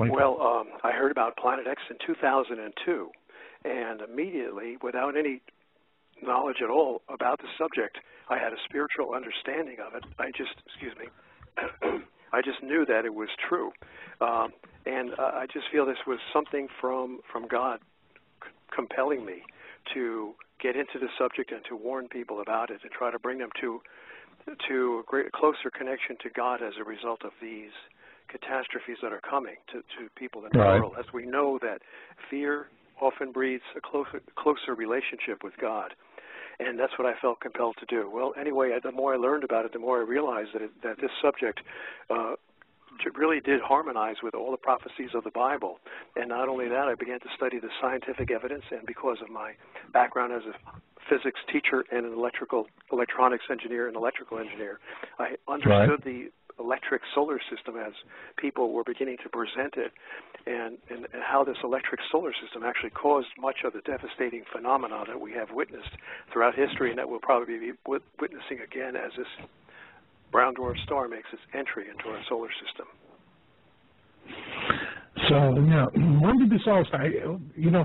Well, I heard about Planet X in 2002, and immediately, without any knowledge at all about the subject, I had a spiritual understanding of it. I just knew that it was true, and I just feel this was something from God compelling me to get into the subject and to warn people about it and try to bring them to a closer connection to God as a result of these catastrophes that are coming to people in the world. As we know that fear often breeds a closer relationship with God. And that's what I felt compelled to do. Well, anyway, the more I learned about it, the more I realized that this subject really did harmonize with all the prophecies of the Bible. And not only that, I began to study the scientific evidence, and because of my background as a physics teacher and an electronics engineer and electrical engineer, I understood the electric solar system as people were beginning to present it, and how this electric solar system actually caused much of the devastating phenomena that we have witnessed throughout history, and that we'll probably be witnessing again as this brown dwarf star makes its entry into our solar system. So, when did this all start?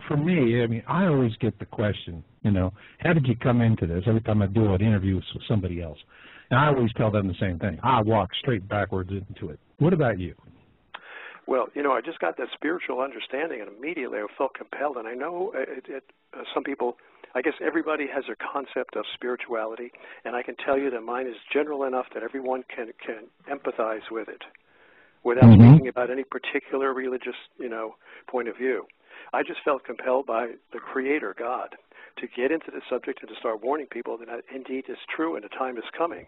For me, I mean, I always get the question, how did you come into this? Every time I do an interview with somebody else. And I always tell them the same thing. I walk straight backwards into it. What about you? Well, I just got that spiritual understanding, and immediately I felt compelled. And I know some people, I guess everybody has their concept of spirituality, and I can tell you that mine is general enough that everyone can empathize with it without speaking about any particular religious, point of view. I just felt compelled by the Creator, God, to get into the subject and to start warning people that indeed it's true and the time is coming.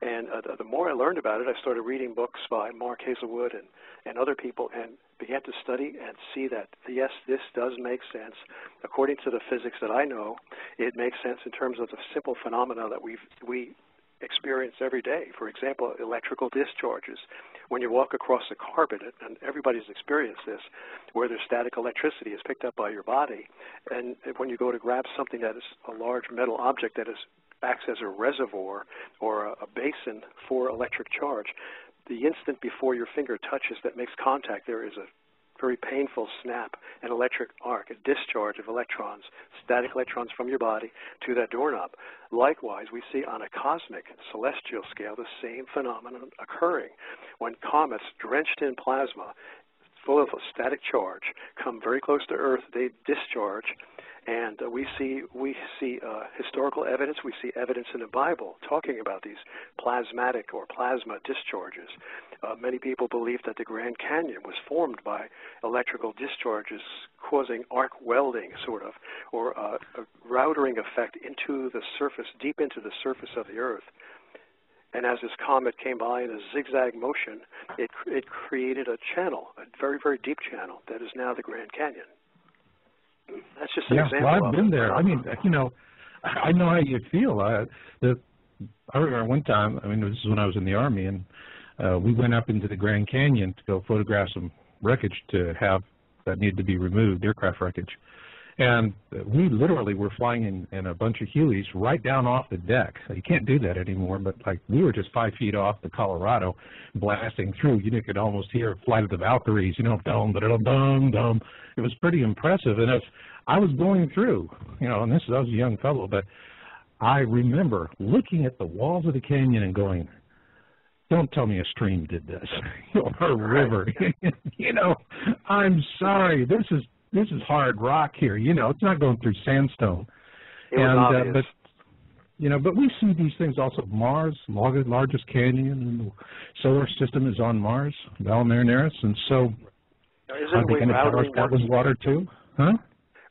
And the more I learned about it, I started reading books by Mark Hazelwood and other people, and began to study and see that, yes, this does make sense. According to the physics that I know, it makes sense in terms of the simple phenomena that we experience every day. For example, electrical discharges. When you walk across a carpet, and everybody's experienced this, where there's static electricity is picked up by your body, and when you go to grab something that is a large metal object that acts as a reservoir or a basin for electric charge, the instant before your finger touches that makes contact, there is a very painful snap, an electric arc, a discharge of electrons, static electrons from your body to that doorknob. Likewise, we see on a cosmic, celestial scale the same phenomenon occurring when comets drenched in plasma, full of a static charge, come very close to Earth, they discharge, and we see historical evidence, we see evidence in the Bible talking about these plasmatic or plasma discharges. Many people believe that the Grand Canyon was formed by electrical discharges causing arc welding, sort of, or a routering effect into the surface, deep into the surface of the Earth. And as this comet came by in a zigzag motion, it created a channel, a very, very deep channel that is now the Grand Canyon. That's just an example. Well, I've been there. I mean, I know how you feel. I remember one time, this is when I was in the Army, and we went up into the Grand Canyon to go photograph some wreckage that needed to be removed, aircraft wreckage. And we literally were flying in a bunch of Hueys right down off the deck. You can't do that anymore, but we were just 5 feet off the Colorado, blasting through. You could almost hear Flight of the Valkyries, dum, dum, dum. It was pretty impressive. And as I was going through, and I was a young fellow, but I remember looking at the walls of the canyon and going, don't tell me a stream did this, or a river. I'm sorry, this is hard rock here. It's not going through sandstone. But we see these things also. Mars, largest canyon in the solar system is on Mars, Val Marineris, and so I think that was water too, huh?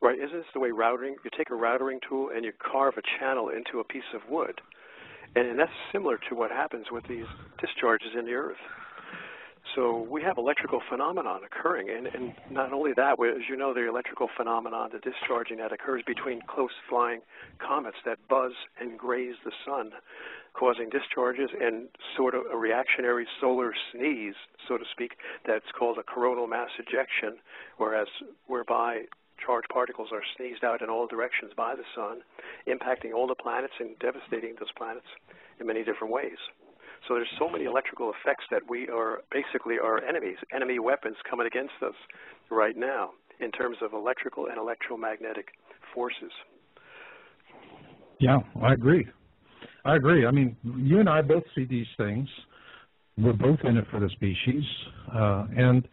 Right. Isn't this the way routing? You take a routering tool and you carve a channel into a piece of wood, and that's similar to what happens with these discharges in the Earth. So we have electrical phenomenon occurring, and not only that, as you know, the electrical phenomenon, the discharging that occurs between close-flying comets that buzz and graze the sun, causing discharges and sort of a reactionary solar sneeze, so to speak, that's called a coronal mass ejection, whereby charged particles are sneezed out in all directions by the sun, impacting all the planets and devastating those planets in many different ways. So there's so many electrical effects that we are basically our enemies, enemy weapons coming against us right now in terms of electrical and electromagnetic forces. Yeah, I agree. I agree. I mean, you and I both see these things. We're both in it for the species. And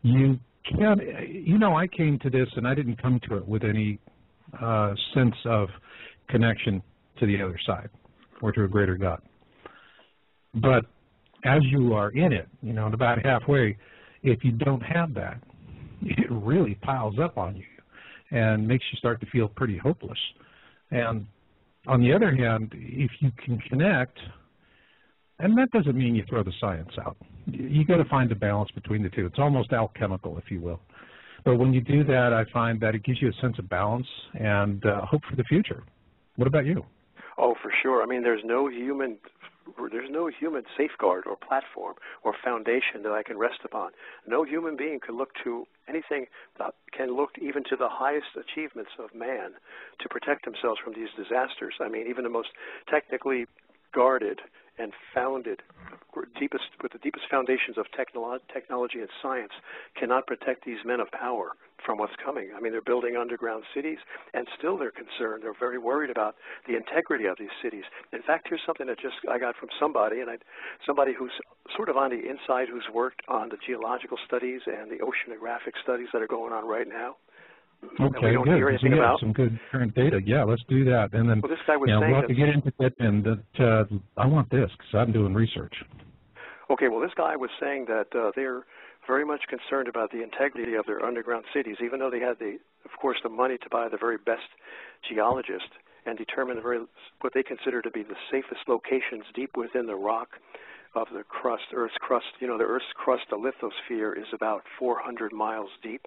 you can't, you know, I came to this and I didn't come to it with any sense of connection to the other side or to a greater God. But as you are in it, you know, about halfway, if you don't have that, it really piles up on you and makes you start to feel pretty hopeless. And on the other hand, if you can connect, and that doesn't mean you throw the science out. You got to find a balance between the two. It's almost alchemical, if you will. But when you do that, I find that it gives you a sense of balance and hope for the future. What about you? Oh, for sure. I mean, there's no human safeguard or platform or foundation that I can rest upon. No human being can look to anything that can look even to the highest achievements of man to protect themselves from these disasters. I mean, even the most technically guarded and founded, with the deepest foundations of technology and science cannot protect these men of power from what's coming. I mean, they're building underground cities, and still they're concerned. They're very worried about the integrity of these cities. In fact, here's something that I got from somebody, somebody who's sort of on the inside, who's worked on the geological studies and the oceanographic studies that are going on right now. Okay, good. So you have some good current data. Yeah, let's do that. And then, well, this guy was saying we'll have that, to get into it, and that I want this because I'm doing research. Okay, well, this guy was saying that they're very much concerned about the integrity of their underground cities, even though they had, of course, the money to buy the very best geologist and determine what they consider to be the safest locations deep within the rock of the crust, Earth's crust. You know, the Earth's crust, the lithosphere, is about 400 miles deep.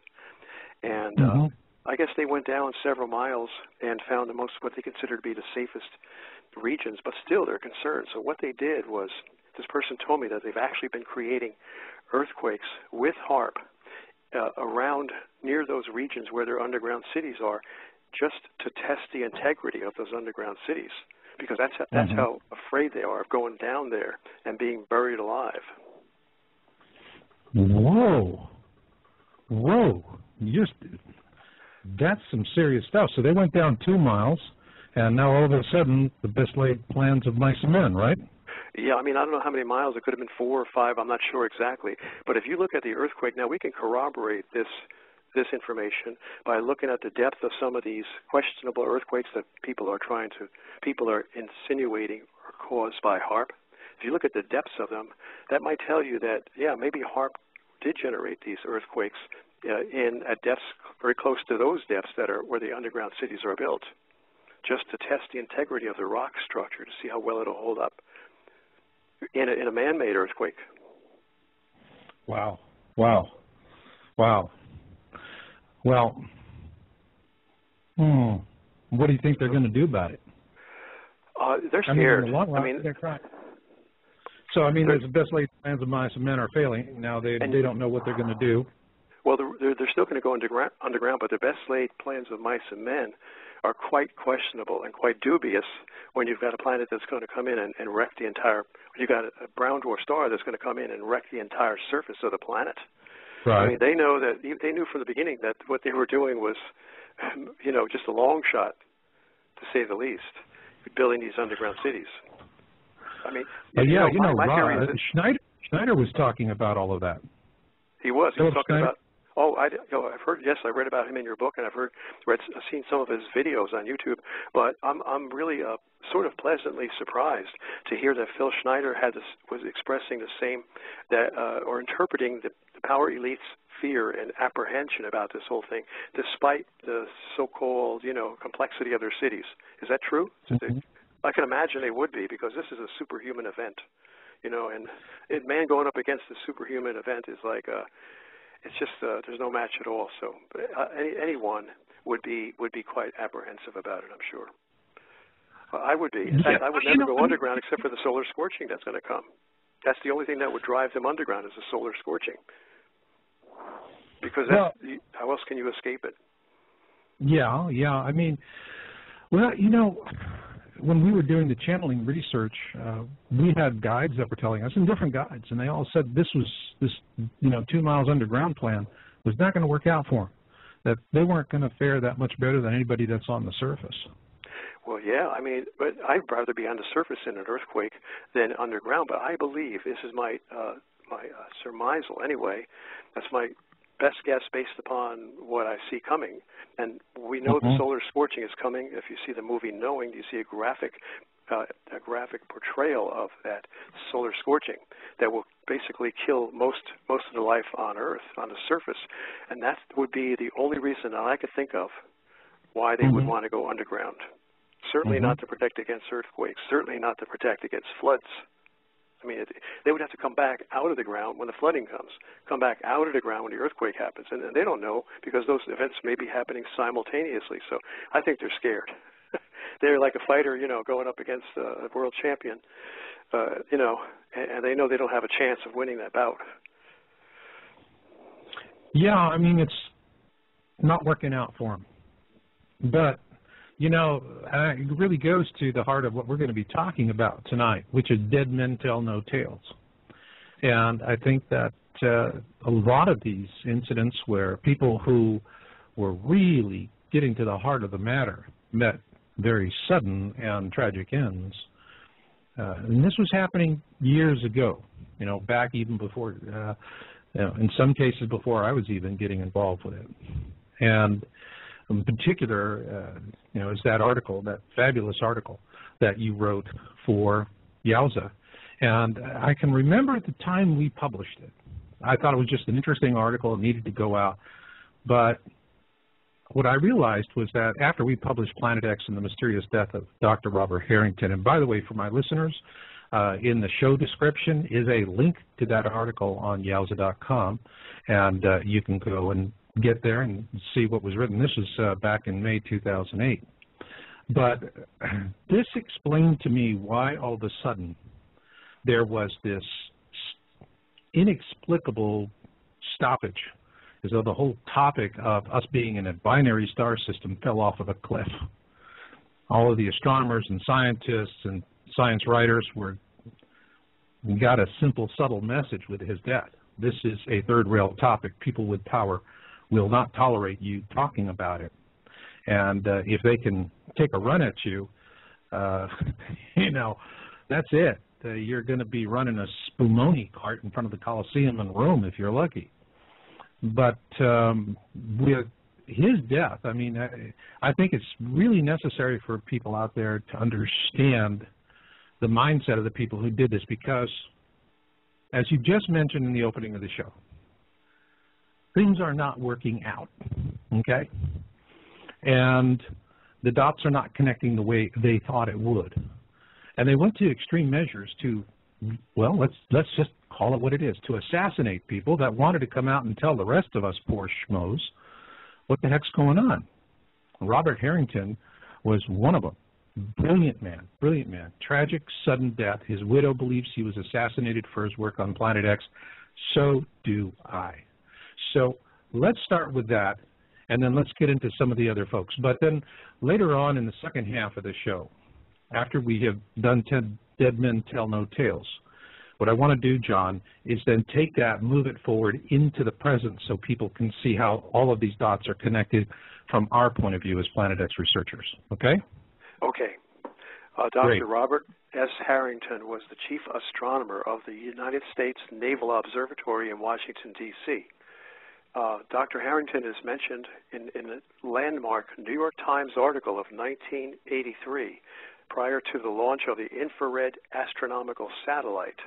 And I guess they went down several miles and found what they consider to be the safest regions, but still they're concerned. So what they did was, this person told me that they've actually been creating earthquakes with HAARP around near those regions where their underground cities are, just to test the integrity of those underground cities, because that's how afraid they are of going down there and being buried alive. Whoa. That's some serious stuff. So they went down 2 miles, and now all of a sudden, the best laid plans of mice and men, right? Yeah, I mean, I don't know how many miles. It could have been 4 or 5. I'm not sure exactly. But if you look at the earthquake, now we can corroborate this information by looking at the depth of some of these questionable earthquakes that people are insinuating are caused by HAARP. If you look at the depths of them, that might tell you that, yeah, maybe HAARP did generate these earthquakes at depths very close to those depths that are where the underground cities are built, just to test the integrity of the rock structure to see how well it'll hold up in a man-made earthquake. Wow. Well, what do you think they're going to do about it? They're scared. In the long run, they're trying. So, I mean, there's the best laid plans of mice and men are failing. Now they don't know what they're going to do. Well, they're still going to go underground, but the best laid plans of mice and men are quite questionable and quite dubious when you've got a planet that's going to come in and wreck the entire, you've got a brown dwarf star that's going to come in and wreck the entire surface of the planet. Right. I mean, they knew from the beginning that what they were doing was, just a long shot, to say the least, building these underground cities. I mean, Schneider was talking about all of that. He was talking Schneider? about. Oh, I've heard. Yes, I read about him in your book, and I've seen some of his videos on YouTube. But I'm really sort of pleasantly surprised to hear that Phil Schneider was expressing the same or interpreting the power elite's fear and apprehension about this whole thing, despite the so-called complexity of their cities. Is that true? I can imagine they would be, because this is a superhuman event, and man going up against a superhuman event is like it's just there's no match at all. So anyone would be quite apprehensive about it, I'm sure. I would be. In fact, I would never go underground except for the solar scorching that's going to come. That's the only thing that would drive them underground, is the solar scorching. Because how else can you escape it? Yeah. I mean, when we were doing the channeling research, we had guides that were telling us, and different guides, and they all said this 2 miles underground plan was not going to work out for them, that they weren't going to fare that much better than anybody that's on the surface. Well, yeah, I mean, but I'd rather be on the surface in an earthquake than underground. But I believe, this is my surmisal anyway, that's my best guess based upon what I see coming. And we know the solar scorching is coming. If you see the movie Knowing, you see a graphic portrayal of that solar scorching that will basically kill most of the life on Earth, on the surface. And that would be the only reason that I could think of why they would want to go underground. Certainly not to protect against earthquakes, certainly not to protect against floods. I mean, they would have to come back out of the ground when the flooding comes, come back out of the ground when the earthquake happens. And they don't know because those events may be happening simultaneously. So I think they're scared. They're like a fighter, going up against a world champion, and they know they don't have a chance of winning that bout. Yeah, I mean, it's not working out for them. But it really goes to the heart of what we're going to be talking about tonight, which is dead men tell no tales. And I think that a lot of these incidents where people who were really getting to the heart of the matter met very sudden and tragic ends. And this was happening years ago, back even before, in some cases before I was even getting involved with it. And in particular, is that article, that fabulous article that you wrote for Yowza. And I can remember at the time we published it, I thought it was just an interesting article. It needed to go out. But what I realized was that after we published Planet X and the Mysterious Death of Dr. Robert Harrington, and by the way, for my listeners, in the show description is a link to that article on Yowza.com, and you can go and get there and see what was written. This was back in May 2008. But this explained to me why all of a sudden there was this inexplicable stoppage, as though the whole topic of us being in a binary star system fell off of a cliff. All of the astronomers and scientists and science writers got a simple, subtle message with his death. This is a third-rail topic. People with power will not tolerate you talking about it. And if they can take a run at you, that's it. You're going to be running a spumoni cart in front of the Colosseum in Rome if you're lucky. But with his death, I mean, I think it's really necessary for people out there to understand the mindset of the people who did this because, as you just mentioned in the opening of the show, things are not working out, okay? And the dots are not connecting the way they thought it would. And they went to extreme measures to, well, let's just call it what it is, to assassinate people that wanted to come out and tell the rest of us poor schmoes what the heck's going on. Robert Harrington was one of them. Brilliant man, tragic, sudden death. His widow believes he was assassinated for his work on Planet X. So do I. So let's start with that, and then let's get into some of the other folks. But then later on in the second half of the show, after we have done Dead Men Tell No Tales, what I want to do, John, is then take that, move it forward into the present so people can see how all of these dots are connected from our point of view as Planet X researchers. Okay? Okay. Dr. Robert S. Harrington was the chief astronomer of the United States Naval Observatory in Washington, D.C. Dr. Harrington is mentioned in a landmark New York Times article of 1983, prior to the launch of the infrared astronomical satellite.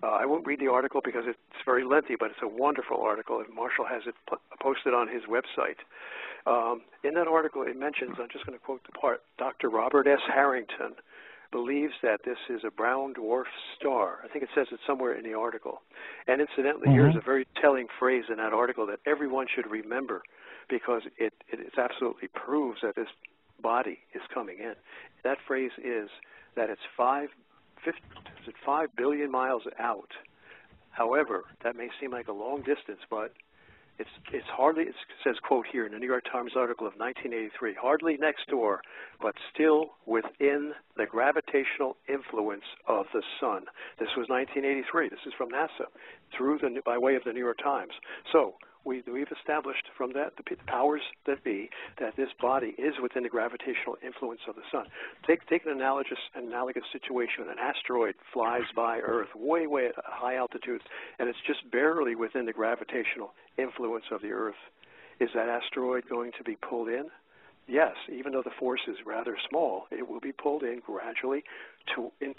I won't read the article because it's very lengthy, but it's a wonderful article, and Marshall has it posted on his website. In that article, it mentions, I'm just going to quote the part, Dr. Robert S. Harrington believes that this is a brown dwarf star. I think it says it somewhere in the article. And incidentally, here's a very telling phrase in that article that everyone should remember because it absolutely proves that this body is coming in. That phrase is that it's 5 billion miles out. However, that may seem like a long distance, but It's hardly, it says, quote here in the New York Times article of 1983, hardly next door, but still within the gravitational influence of the sun. This was 1983. This is from NASA, by way of the New York Times. So we've established from that, the powers that be, that this body is within the gravitational influence of the sun. Take an analogous situation. An asteroid flies by Earth way at high altitudes, and it's just barely within the gravitational influence of the Earth. Is that asteroid going to be pulled in? Yes, even though the force is rather small, it will be pulled in gradually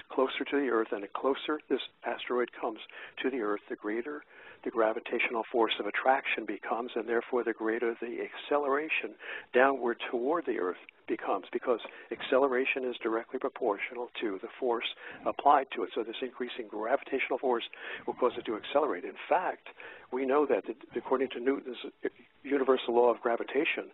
closer to the Earth, and the closer this asteroid comes to the Earth, the greater the gravitational force of attraction becomes, and therefore the greater the acceleration downward toward the Earth becomes, because acceleration is directly proportional to the force applied to it. So this increasing gravitational force will cause it to accelerate. In fact, we know that according to Newton's universal law of gravitation,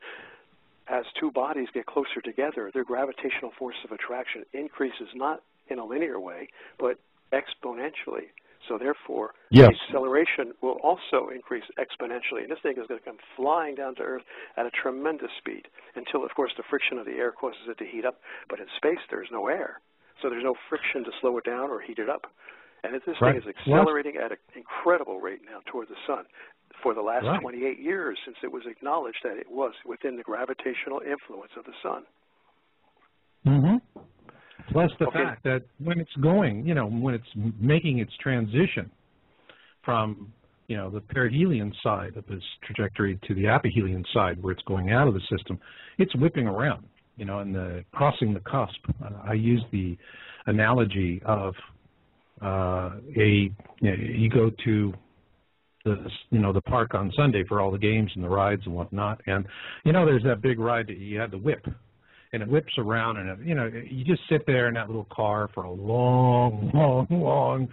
as two bodies get closer together, their gravitational force of attraction increases not in a linear way, but exponentially. So therefore, yes, the acceleration will also increase exponentially. And this thing is going to come flying down to Earth at a tremendous speed until, of course, the friction of the air causes it to heat up. But in space, there's no air. So there's no friction to slow it down or heat it up. And this thing is accelerating at an incredible rate now toward the sun for the last 28 years, since it was acknowledged that it was within the gravitational influence of the sun. Mm-hmm. Plus the fact that when it's going, when it's making its transition from, the perihelion side of this trajectory to the aphelion side where it's going out of the system, it's whipping around, and crossing the cusp. I use the analogy of you go to the park on Sunday for all the games and the rides and whatnot, and there's that big ride that you had to whip. And it whips around, and you just sit there in that little car for a long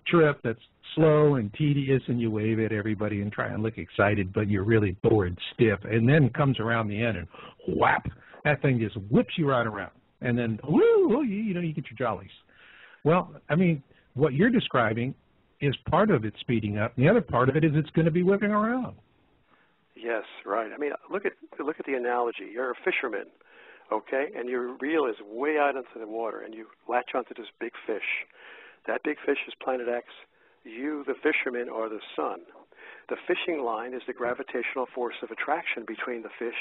trip that's slow and tedious, and you wave at everybody and try and look excited, but you're really bored stiff. And then comes around the end, and whap, that thing just whips you right around. And then, woo, you get your jollies. Well, I mean, what you're describing is part of it speeding up, and the other part of it is it's going to be whipping around. Yes, right. I mean, look at the analogy. You're a fisherman. Okay, and your reel is way out into the water, and you latch onto this big fish. That big fish is planet X. You, the fisherman, are the sun. The fishing line is the gravitational force of attraction between the fish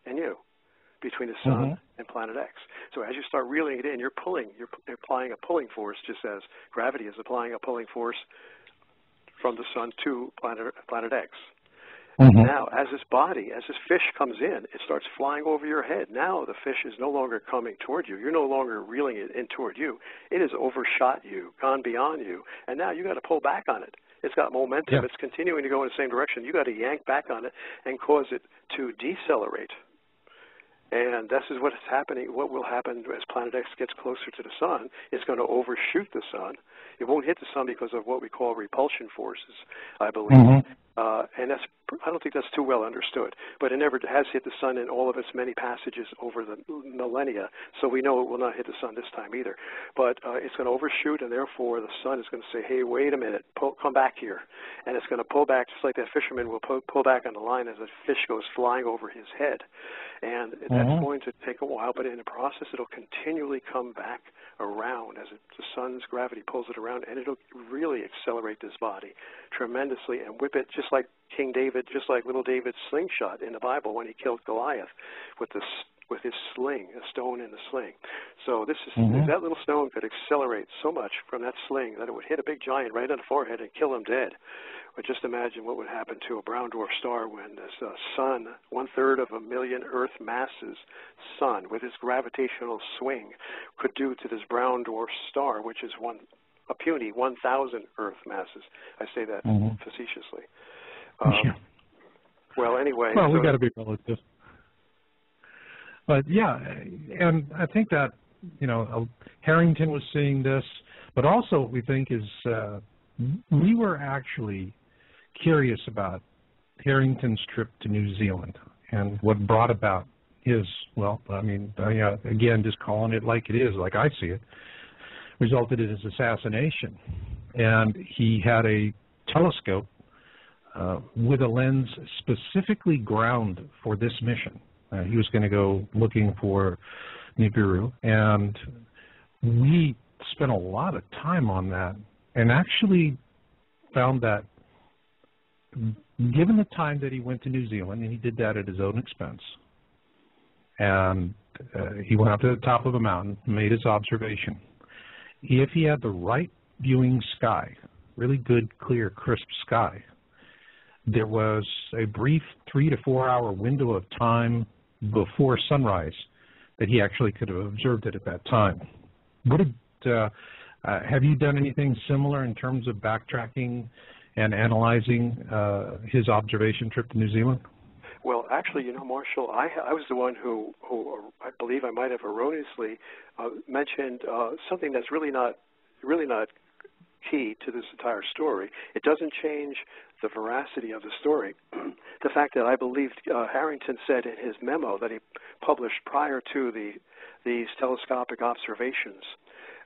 and you, between the sun and planet X. So as you start reeling it in, you're applying a pulling force, just as gravity is applying a pulling force from the sun to planet X. Now, as this fish comes in, it starts flying over your head. Now the fish is no longer coming toward you. You're no longer reeling it in toward you. It has overshot you, gone beyond you, and now you got to pull back on it. It's got momentum. Yeah. It's continuing to go in the same direction. You got to yank back on it and cause it to decelerate. And this is what is happening. What will happen as planet X gets closer to the sun? It's going to overshoot the sun. It won't hit the sun because of what we call repulsion forces, I believe. And I don't think that's too well understood. But it never has hit the sun in all of its many passages over the millennia, so we know it will not hit the sun this time either. But it's going to overshoot, and therefore the sun is going to say, hey, wait a minute, come back here. And it's going to pull back, just like that fisherman will pull back on the line as a fish goes flying over his head. And that's going to take a while, but in the process it'll continually come back around as the sun's gravity pulls it around, and it'll really accelerate this body tremendously and whip it just like King David, just like little David's slingshot in the Bible when he killed Goliath with his sling, a stone in the sling. So this is that little stone could accelerate so much from that sling that it would hit a big giant right on the forehead and kill him dead. But just imagine what would happen to a brown dwarf star when this sun, 1/3 of a million Earth masses sun, with its gravitational swing, could do to this brown dwarf star, which is a puny 1,000 Earth masses. I say that facetiously. Well, anyway. Well, we got to be relative. But yeah, and I think that Harrington was seeing this, but also what we think is we were actually curious about Harrington's trip to New Zealand and what brought about his, again, just calling it like it is, like I see it, resulted in his assassination. And he had a telescope with a lens specifically ground for this mission. He was going to go looking for Nibiru, and we spent a lot of time on that and actually found that given the time that he went to New Zealand, and he did that at his own expense, and he went up to the top of a mountain, made his observation. If he had the right viewing sky, really good, clear, crisp sky, there was a brief 3 to 4 hour window of time before sunrise that he actually could have observed it at that time. What did, have you done anything similar in terms of backtracking and analyzing his observation trip to New Zealand? Well, actually, you know, Marshall, I was the one who I believe I might have erroneously mentioned something that's really not key to this entire story. It doesn't change the veracity of the story. The fact that I believed Harrington said in his memo that he published prior to these telescopic observations,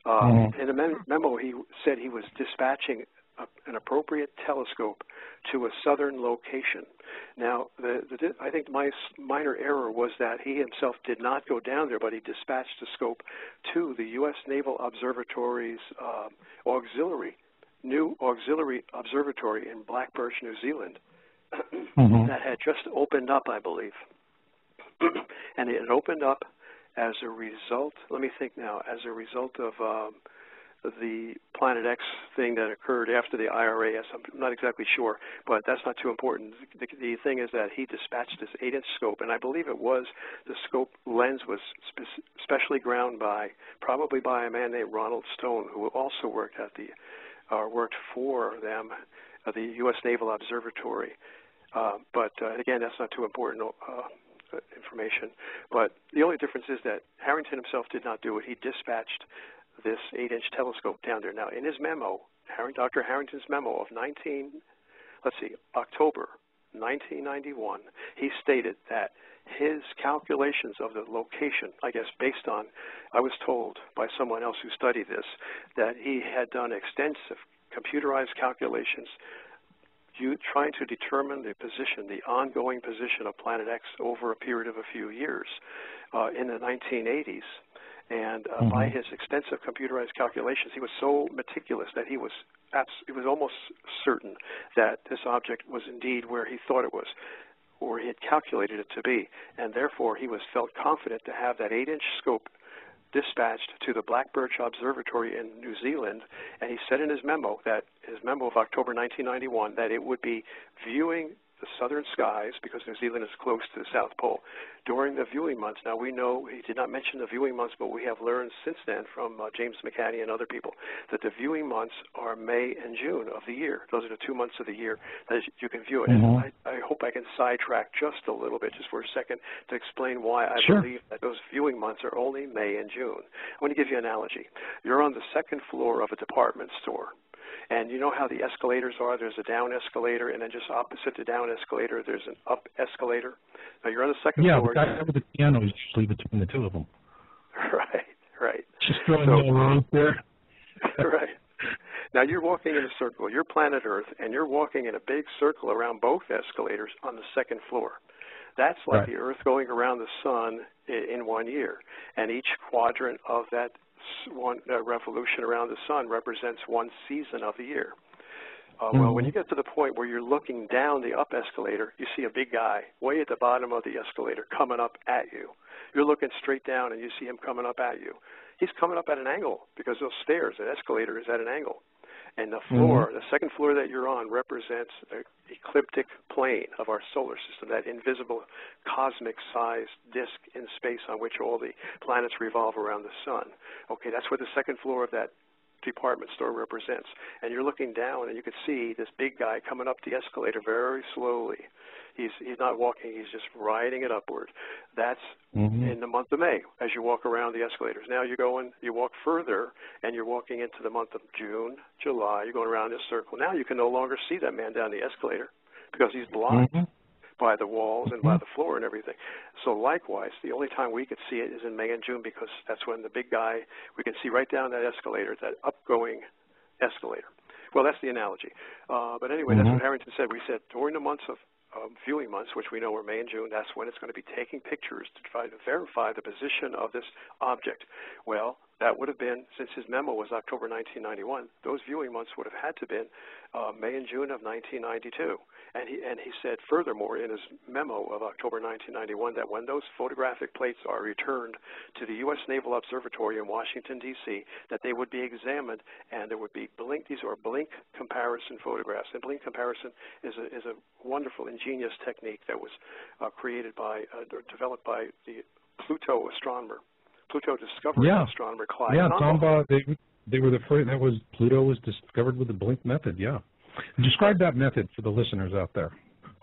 in a memo he said he was dispatching an appropriate telescope to a southern location. Now, I think my minor error was that he himself did not go down there, but he dispatched a scope to the U.S. Naval Observatory's new auxiliary observatory in Blackbirch, New Zealand, that had just opened up, I believe. And it opened up as a result, let me think now, as a result of the Planet X thing that occurred after the IRAS. I'm not exactly sure, but that's not too important. The thing is that he dispatched this 8-inch scope, and I believe it was the scope lens was specially ground probably by a man named Ronald Stone, who also worked worked for them, the U.S. Naval Observatory. But again, that's not too important information. But the only difference is that Harrington himself did not do it. He dispatched this 8-inch telescope down there. Now, in his memo, Dr. Harrington's memo of October 1991, he stated that his calculations of the location, I guess based on, I was told by someone else who studied this, that he had done extensive computerized calculations trying to determine the position, the ongoing position of Planet X over a period of a few years in the 1980s. And by his extensive computerized calculations, he was so meticulous that he was almost certain that this object was indeed where he thought it was, or he had calculated it to be. And therefore, he felt confident to have that 8-inch scope dispatched to the Blackbirch Observatory in New Zealand. And he said in his memo of October 1991, that it would be viewing the southern skies, because New Zealand is close to the South Pole, during the viewing months. Now, we know he did not mention the viewing months, but we have learned since then from James McCanny and other people that the viewing months are May and June of the year. Those are the 2 months of the year that you can view it. And I hope I can sidetrack just a little bit, just for a second, to explain why I believe that those viewing months are only May and June. I'm going to give you an analogy. You're on the second floor of a department store. And you know how the escalators are? There's a down escalator, and then just opposite the down escalator, there's an up escalator. Now, you're on the second floor. Yeah, the guy with the piano is usually between the two of them. Right. Just throwing a little rope there. Right. Now, you're walking in a circle. You're planet Earth, and you're walking in a big circle around both escalators on the second floor. That's like the Earth going around the sun in 1 year. And each quadrant of that one revolution around the sun represents one season of the year. Well, when you get to the point where you're looking down the up escalator, you see a big guy way at the bottom of the escalator coming up at you. You're looking straight down and you see him coming up at you. He's coming up at an angle because those stairs, that escalator is at an angle. And the floor, the second floor that you're on, represents the ecliptic plane of our solar system, that invisible cosmic-sized disk in space on which all the planets revolve around the sun. Okay, that's what the second floor of that department store represents. And you're looking down, and you can see this big guy coming up the escalator very slowly. He's not walking, he's just riding it upward. That's in the month of May as you walk around the escalators. Now you walk further, and you're walking into the month of June, July. You're going around this circle. Now you can no longer see that man down the escalator because he's blocked by the walls and by the floor and everything. So likewise, the only time we could see it is in May and June, because that's when the big guy, we can see right down that escalator, that upgoing escalator. Well, that's the analogy. But anyway, that's what Harrington said. We said during the months of viewing months, which we know are May and June, that's when it's going to be taking pictures to try to verify the position of this object. Well, that would have been, since his memo was October 1991, those viewing months would have had to have been May and June of 1992. And he said furthermore in his memo of October 1991 that when those photographic plates are returned to the U.S. Naval Observatory in Washington, D.C., that they would be examined and there would be these are blink comparison photographs. And blink comparison is a wonderful, ingenious technique that was created by, developed by the Pluto astronomer. Pluto discovery astronomer Clyde. Yeah, they were the first. Pluto was discovered with the blink method. Yeah. Describe that method for the listeners out there.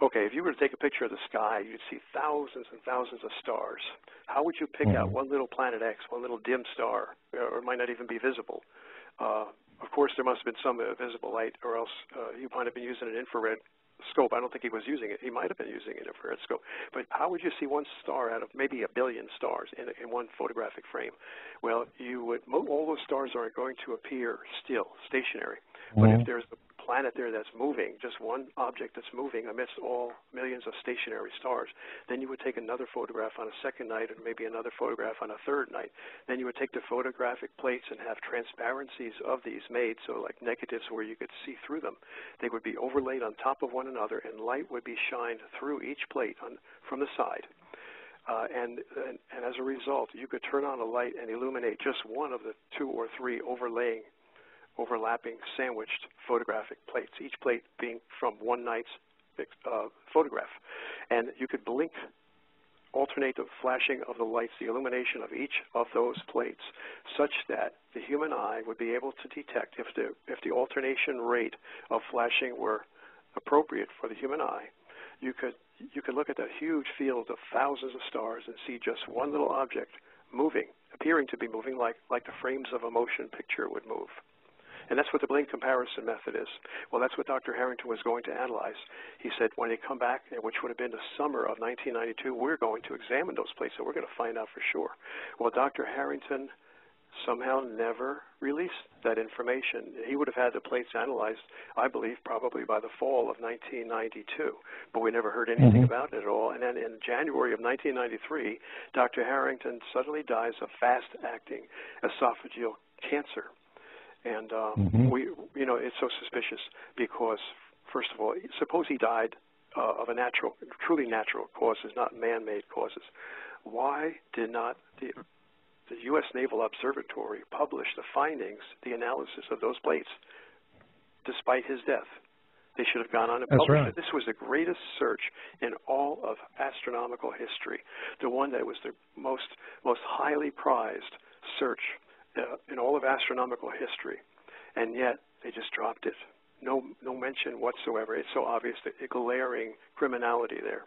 Okay, if you were to take a picture of the sky, you'd see thousands and thousands of stars. How would you pick out one little planet X, one little dim star, or it might not even be visible? Of course, there must have been some visible light, or else you might have been using an infrared scope. I don't think he was using it. He might have been using an infrared scope. But how would you see one star out of maybe a billion stars in one photographic frame? Well, all those stars are going to appear still, stationary. But if there's a planet there that's moving, just one object that's moving amidst all millions of stationary stars, then you would take another photograph on a second night and maybe another photograph on a third night. Then you would take the photographic plates and have transparencies of these made, so like negatives where you could see through them. They would be overlaid on top of one another and light would be shined through each plate from the side. And as a result, you could turn on a light and illuminate just one of the two or three overlapping, sandwiched photographic plates, each plate being from one night's photograph. And you could alternate the flashing of the lights, the illumination of each of those plates, such that the human eye would be able to detect if the alternation rate of flashing were appropriate for the human eye. You could look at that huge field of thousands of stars and see just one little object moving, appearing to be moving like the frames of a motion picture would move. And that's what the blink comparison method is. Well, that's what Dr. Harrington was going to analyze. He said when they come back, which would have been the summer of 1992, we're going to examine those plates, so we're going to find out for sure. Well, Dr. Harrington somehow never released that information. He would have had the plates analyzed, I believe, probably by the fall of 1992, but we never heard anything about it at all. And then in January of 1993, Dr. Harrington suddenly dies of fast-acting esophageal cancer. And it's so suspicious because, first of all, suppose he died of a truly natural causes, not man-made causes. Why did not the U.S. Naval Observatory publish the findings, the analysis of those plates, despite his death? They should have gone on and published it. This was the greatest search in all of astronomical history, the one that was the most highly prized search in all of astronomical history, and yet they just dropped it. No mention whatsoever. It's so obvious, the glaring criminality there.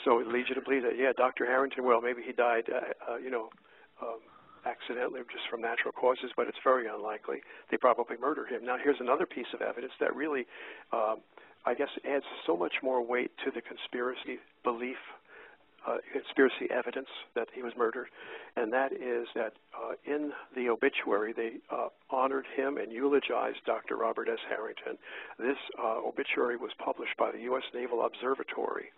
So it leads you to believe that, Dr. Harrington, well, maybe he died, accidentally, just from natural causes, but it's very unlikely. They probably murdered him. Now, here's another piece of evidence that really, I guess, adds so much more weight to the conspiracy belief, conspiracy evidence that he was murdered, and that is that in the obituary they honored him and eulogized Dr. Robert S. Harrington. This obituary was published by the U.S. Naval Observatory,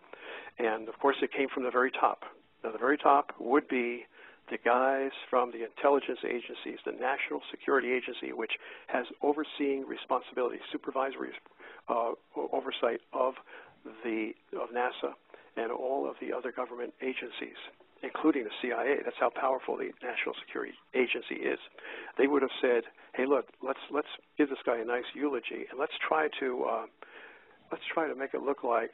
and of course it came from the very top. Now the very top would be the guys from the intelligence agencies, the National Security Agency, which has overseeing responsibility, supervisory oversight of NASA and all of the other government agencies, including the CIA. That's how powerful the National Security Agency is. They would have said, "Hey, look, let's give this guy a nice eulogy, and let's try to make it look like,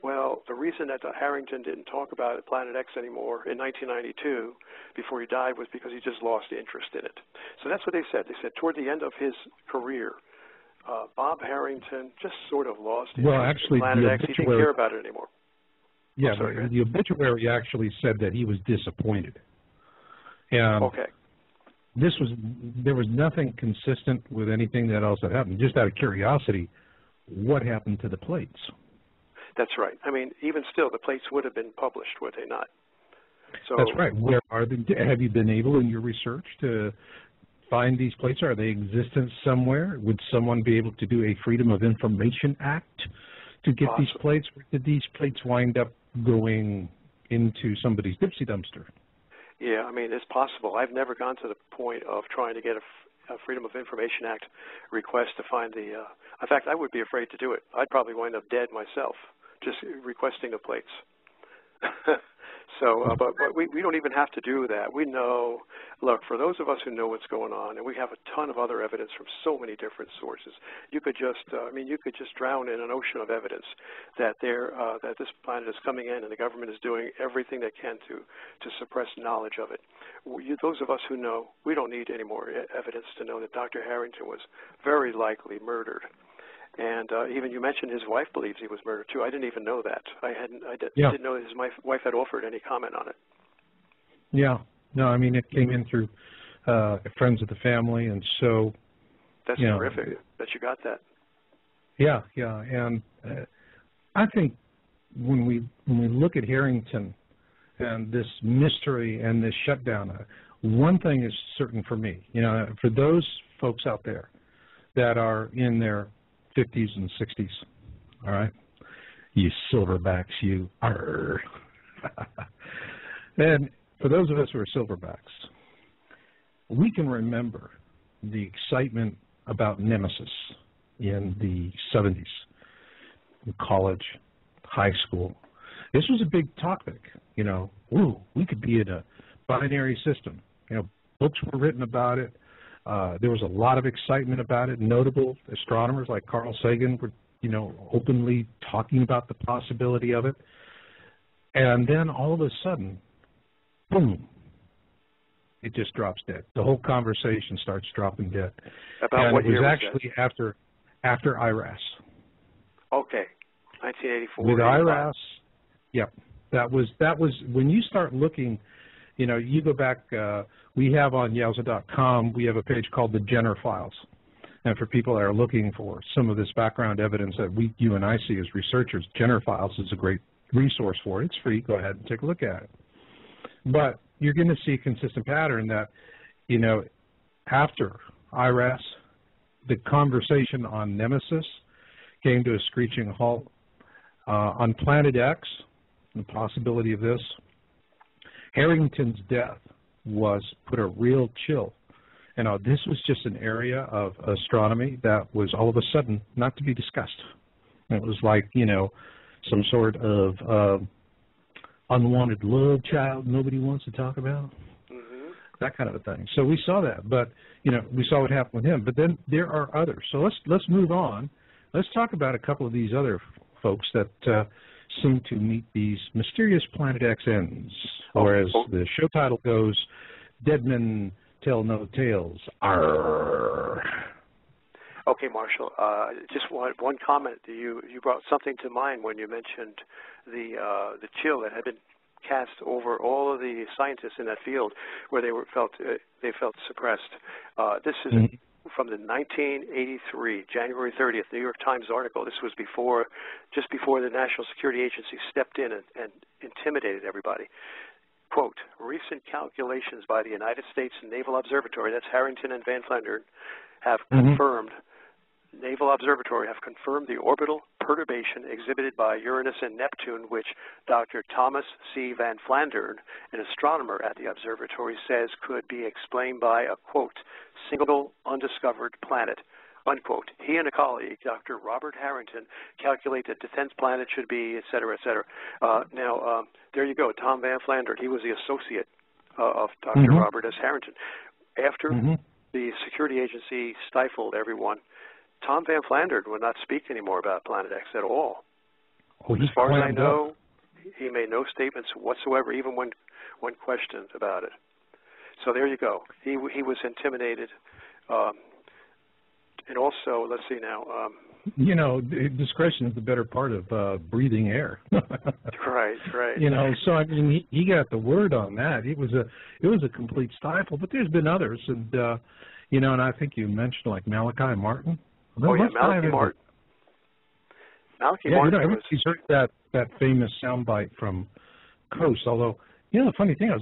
well, the reason that Harrington didn't talk about Planet X anymore in 1992 before he died was because he just lost interest in it." So that's what they said. They said toward the end of his career, Bob Harrington just sort of lost interest in Planet X. He didn't care about it anymore. Yeah, the obituary actually said that he was disappointed. And there was nothing consistent with anything that else had happened. Just out of curiosity, what happened to the plates? That's right. I mean, even still, the plates would have been published, would they not? So that's right. Where are they? Have you been able in your research to find these plates? Are they existent somewhere? Would someone be able to do a Freedom of Information Act to get these plates? Or did these plates wind up going into somebody's Dipsy dumpster? Yeah, I mean, it's possible. I've never gone to the point of trying to get a Freedom of Information Act request to find the in fact, I would be afraid to do it. I'd probably wind up dead myself just requesting the plates. So, but we don't even have to do that. We know, look, for those of us who know what's going on, and we have a ton of other evidence from so many different sources, you could just, you could just drown in an ocean of evidence that that this planet is coming in and the government is doing everything they can to suppress knowledge of it. Those of us who know, we don't need any more evidence to know that Dr. Harrington was very likely murdered. And even you mentioned his wife believes he was murdered too. I didn't even know that. I didn't know his wife had offered any comment on it. Yeah. No, I mean, it came in through friends of the family, and so that's terrific that you got that. Yeah, yeah, and I think when we look at Harrington and this mystery and this shutdown, one thing is certain for me. For those folks out there that are in their 50s and 60s, all right? You silverbacks, you arr. And for those of us who are silverbacks, we can remember the excitement about Nemesis in the 70s, in college, high school. This was a big topic, Ooh, we could be in a binary system. Books were written about it. There was a lot of excitement about it. Notable astronomers like Carl Sagan were, openly talking about the possibility of it. And then all of a sudden, boom, it just drops dead. The whole conversation starts dropping dead. About what year was that? It was actually after IRAS. Okay, 1984. With IRAS, yep. That was when you start looking. You go back, we have on Yowza.com, we have a page called the Jenner Files. And for people that are looking for some of this background evidence that you and I see as researchers, Jenner Files is a great resource for it. It's free. Go ahead and take a look at it. But you're going to see a consistent pattern that, after IRAS, the conversation on Nemesis came to a screeching halt. On Planet X, the possibility of this, Harrington's death put a real chill. And this was just an area of astronomy that was all of a sudden not to be discussed. It was like, some sort of unwanted love child nobody wants to talk about, that kind of a thing. So we saw that, but, we saw what happened with him. But then there are others. So let's move on. Let's talk about a couple of these other folks that seem to meet these mysterious Planet X ends, or as the show title goes, Dead Men Tell No Tales. Arr. Okay, Marshall. Just one comment. You brought something to mind when you mentioned the chill that had been cast over all of the scientists in that field, where they felt suppressed. This is from the 1983, January 30th, New York Times article. This was just before the National Security Agency stepped in and intimidated everybody. Quote, recent calculations by the United States Naval Observatory, that's Harrington and Van Flandern, have confirmed the orbital perturbation exhibited by Uranus and Neptune, which Dr. Thomas C. Van Flandern, an astronomer at the observatory, says could be explained by a, quote, single undiscovered planet, unquote. He and a colleague, Dr. Robert Harrington, calculate that the 10th planet should be, et cetera, et cetera. Now, there you go, Tom Van Flandern. He was the associate of Dr. Robert S. Harrington. After the security agency stifled everyone, Tom Van Flandern would not speak anymore about Planet X at all. As far as I know, he made no statements whatsoever, even when questioned about it. So there you go. He was intimidated. And also, let's see now. Discretion is the better part of breathing air. Right. So I mean, he got the word on that. It was a complete stifle. But there's been others, and and I think you mentioned like Malachi Martin. Malachi Martin. Malachi Martin. Everybody's heard that famous soundbite from Coast. Although, the funny thing is,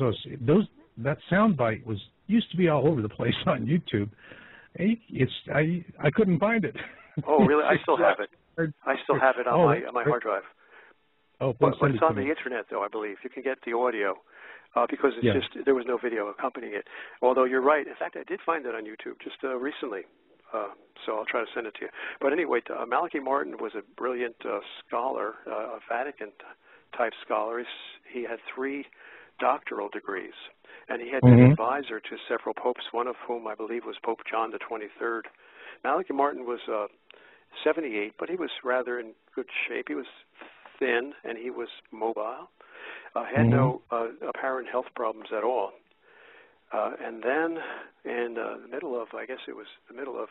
that soundbite was used to be all over the place on YouTube. I couldn't find it. Oh, really? I still have it. I still have it on my hard drive. Oh, but it's on the internet, though, I believe. You can get the audio because it's just there was no video accompanying it. Although you're right. In fact, I did find it on YouTube just recently. So I'll try to send it to you. But anyway, Malachi Martin was a brilliant scholar, a Vatican-type scholar. He had 3 doctoral degrees, and he had been an advisor to several popes, one of whom I believe was Pope John the 23rd. Malachi Martin was 78, but he was rather in good shape. He was thin, and he was mobile, had no apparent health problems at all. And then in the middle of, I guess it was the middle of,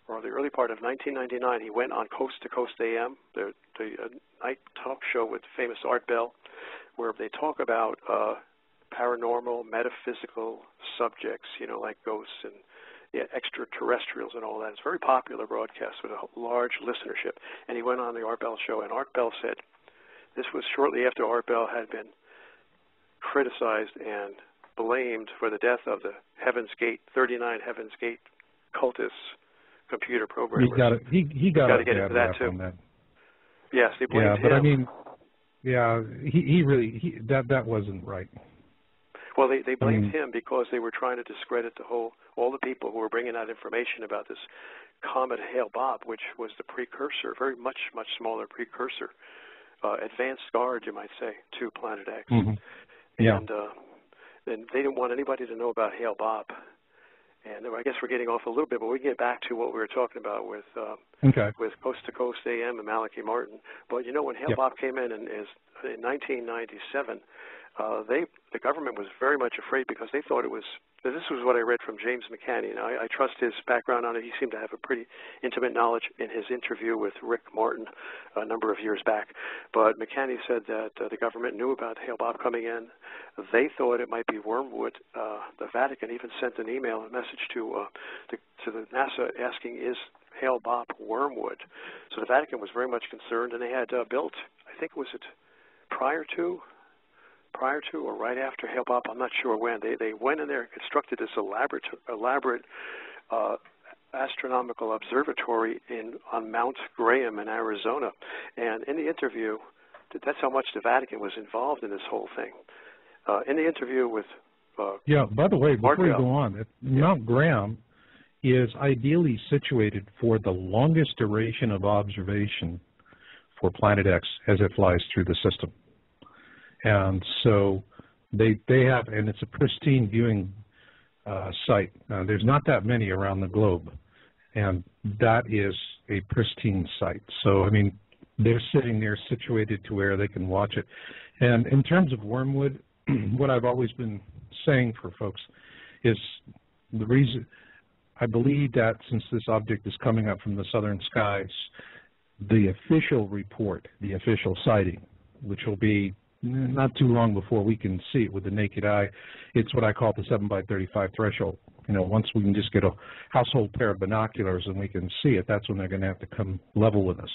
or the early part of 1999, he went on Coast to Coast AM, the night talk show with famous Art Bell, where they talk about paranormal, metaphysical subjects, like ghosts and extraterrestrials and all that. It's a very popular broadcast with a large listenership. And he went on the Art Bell show, and Art Bell said, this was shortly after Art Bell had been criticized and blamed for the death of the 39 Heaven's Gate cultists, computer programmers. He got to get into that too. That. Yes, they blamed him. But I mean, that wasn't right. Well, they blamed him because they were trying to discredit all the people who were bringing out information about this comet Hale-Bopp, which was the precursor, very much smaller precursor, advanced guard, you might say, to Planet X. And they didn't want anybody to know about Hale-Bopp. And I guess we're getting off a little bit, but we can get back to what we were talking about with Coast to Coast AM and Malachi Martin. But when Hale-Bopp came in 1997, the government was very much afraid because they thought this was what I read from James McCanny, and I trust his background on it. He seemed to have a pretty intimate knowledge in his interview with Rick Martin a number of years back. But McCanny said that the government knew about Hale-Bopp coming in. They thought it might be wormwood. The Vatican even sent an email, a message to the NASA asking, is Hale-Bopp wormwood? So the Vatican was very much concerned, and they had built, I think was it prior to or right after Hale-Bopp, I'm not sure when, they went in there and constructed this elaborate astronomical observatory on Mount Graham in Arizona. And in the interview, that's how much the Vatican was involved in this whole thing. In the interview with by the way, before you go on, Mount Graham is ideally situated for the longest duration of observation for Planet X as it flies through the system. And so they have, and it's a pristine viewing site. There's not that many around the globe, and that is a pristine site. So, I mean, they're sitting there situated to where they can watch it. And in terms of wormwood, what I've always been saying for folks is the reason I believe that since this object is coming up from the southern skies, the official report, the official sighting, which will be not too long before we can see it with the naked eye, it's what I call the 7x35 threshold. Once we can just get a household pair of binoculars and we can see it, that's when they're going to have to come level with us.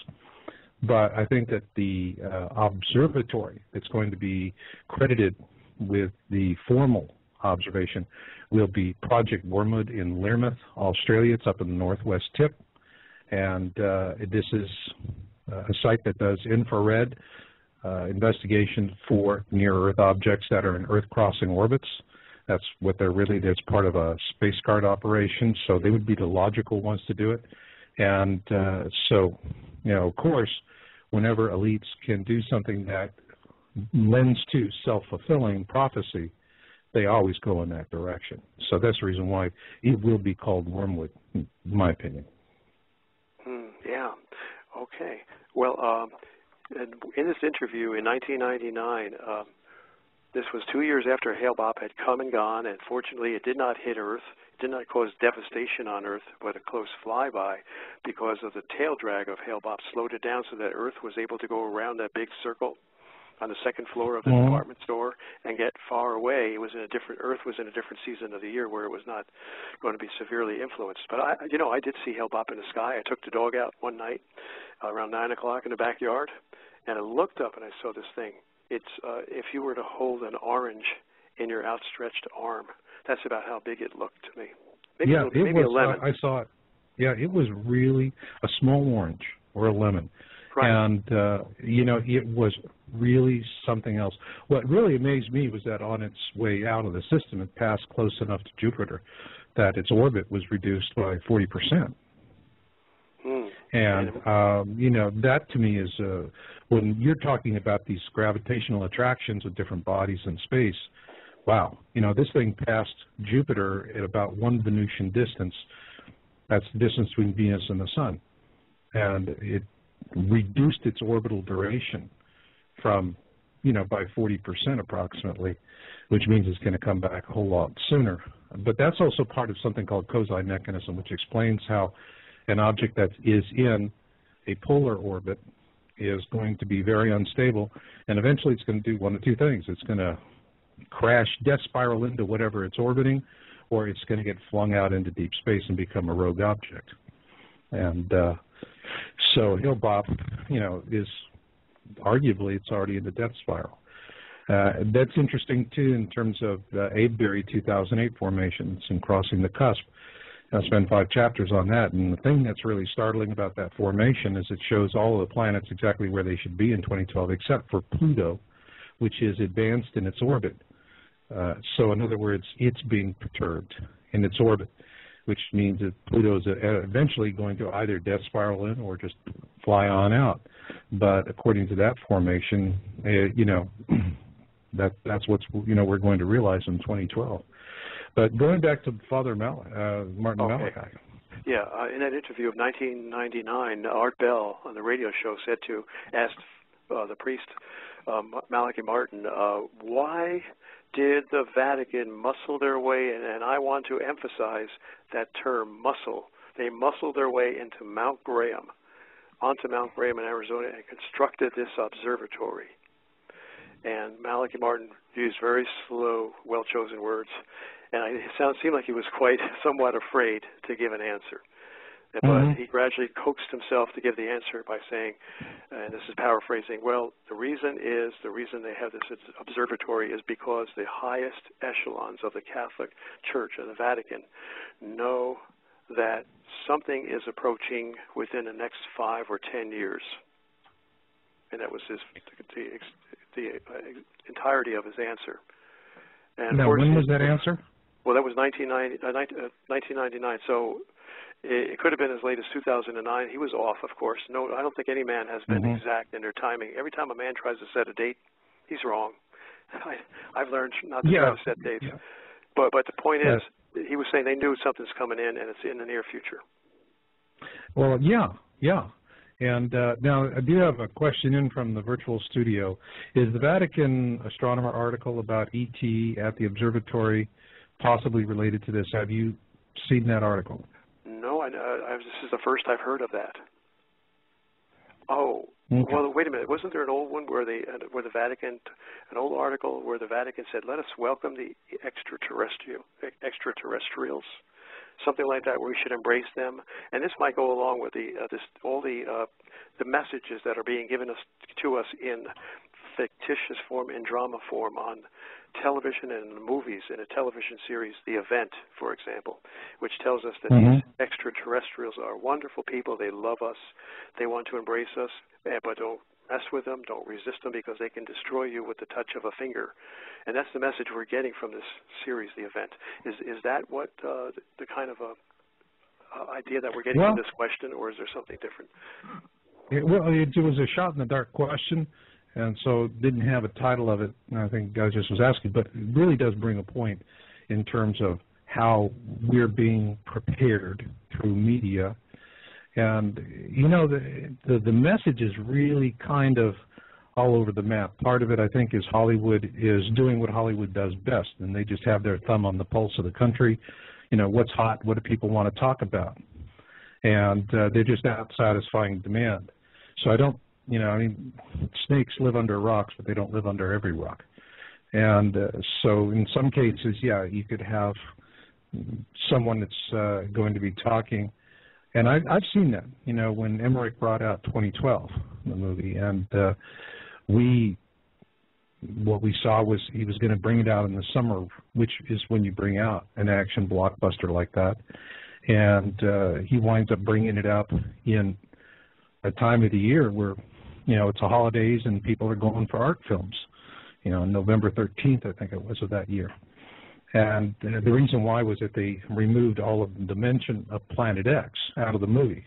But I think that the observatory that's going to be credited with the formal observation will be Project Wormwood in Learmouth, Australia. It's up in the northwest tip. And this is a site that does infrared investigation for near-Earth objects that are in Earth-crossing orbits. That's what that's part of a space guard operation, so they would be the logical ones to do it. And so, of course, whenever elites can do something that lends to self-fulfilling prophecy, they always go in that direction. So that's the reason why it will be called wormwood, in my opinion. Yeah. Okay. Well, in this interview in 1999, this was 2 years after Hale-Bopp had come and gone, and fortunately it did not hit Earth. It did not cause devastation on Earth, but a close flyby because of the tail drag of Hale-Bopp slowed it down so that Earth was able to go around that big circle on the second floor of the department store and get far away. Earth was in a different season of the year where it was not going to be severely influenced. But I did see Hale-Bopp in the sky. I took the dog out one night around 9 o'clock in the backyard, and I looked up and I saw this thing. It's if you were to hold an orange in your outstretched arm, that's about how big it looked to me. Maybe a lemon. I saw it. Yeah, it was really a small orange or a lemon. Right. And, it was really something else. What really amazed me was that on its way out of the system, it passed close enough to Jupiter that its orbit was reduced by 40%. And, that to me is, when you're talking about these gravitational attractions of different bodies in space, wow, this thing passed Jupiter at about 1 Venusian distance. That's the distance between Venus and the Sun. And it reduced its orbital duration from, by 40% approximately, which means it's going to come back a whole lot sooner. But that's also part of something called Kozai mechanism, which explains how an object that is in a polar orbit is going to be very unstable, and eventually it's going to do one of two things. It's going to crash, death spiral into whatever it's orbiting, or it's going to get flung out into deep space and become a rogue object. And so Hale-Bopp, is arguably it's already in the death spiral. That's interesting, too, in terms of Avebury 2008 formations and crossing the cusp. I spent 5 chapters on that, and the thing that's really startling about that formation is it shows all of the planets exactly where they should be in 2012, except for Pluto, which is advanced in its orbit. So in other words, it's being perturbed in its orbit, which means that Pluto is eventually going to either death spiral in or just fly on out. But according to that formation, that's what's we're going to realize in 2012. But going back to Father Martin Malachi. Yeah, in that interview of 1999, Art Bell on the radio show asked the priest, Malachi Martin, why did the Vatican muscle their way, and I want to emphasize that term, muscle. They muscled their way onto Mount Graham in Arizona, and constructed this observatory. And Malachi Martin used very slow, well-chosen words, and it seemed like he was somewhat afraid to give an answer. But he gradually coaxed himself to give the answer by saying, and this is paraphrasing, well, the reason they have this observatory is because the highest echelons of the Catholic Church and the Vatican know that something is approaching within the next 5 or 10 years. And that was the entirety of his answer. And now, when was that answer? Well, that was 1999. So it could have been as late as 2009. He was off, of course. No, I don't think any man has been exact in their timing. Every time a man tries to set a date, he's wrong. I've learned not to try to set dates. Yeah. But the point is, he was saying they knew something's coming in, and it's in the near future. Well, yeah. And now I do have a question in from the virtual studio. Is the Vatican astronomer article about ET at the observatory possibly related to this? Have you seen that article? No, this is the first I've heard of that. Oh, okay. Well, wait a minute. Wasn't there an old one where the Vatican, an old article where the Vatican said, "Let us welcome the extraterrestrials," something like that, where we should embrace them? And this might go along with all the messages that are being given to us in fictitious form, in drama form, on television and movies, in a television series, The Event, for example, which tells us that these extraterrestrials are wonderful people. They love us. They want to embrace us, but don't mess with them. Don't resist them, because they can destroy you with the touch of a finger. And that's the message we're getting from this series, The Event. Is that what the kind of idea that we're getting from this question, or is there something different? It was a shot-in-the-dark question, and so didn't have a title of it. I think I just was asking, but it really does bring a point in terms of how we're being prepared through media. And, the message is really kind of all over the map. Part of it, I think, is Hollywood is doing what Hollywood does best, and they just have their thumb on the pulse of the country. What's hot, what do people want to talk about? And they're just out satisfying demand. So I don't, snakes live under rocks, but they don't live under every rock. And so in some cases, you could have someone that's going to be talking. And I've seen that, when Emmerich brought out 2012, the movie, and we what we saw was he was going to bring it out in the summer, which is when you bring out an action blockbuster like that. And he winds up bringing it out in a time of the year where, it's the holidays and people are going for art films. November 13th, I think it was, of that year. And the reason why was that they removed all of the mention of Planet X out of the movie.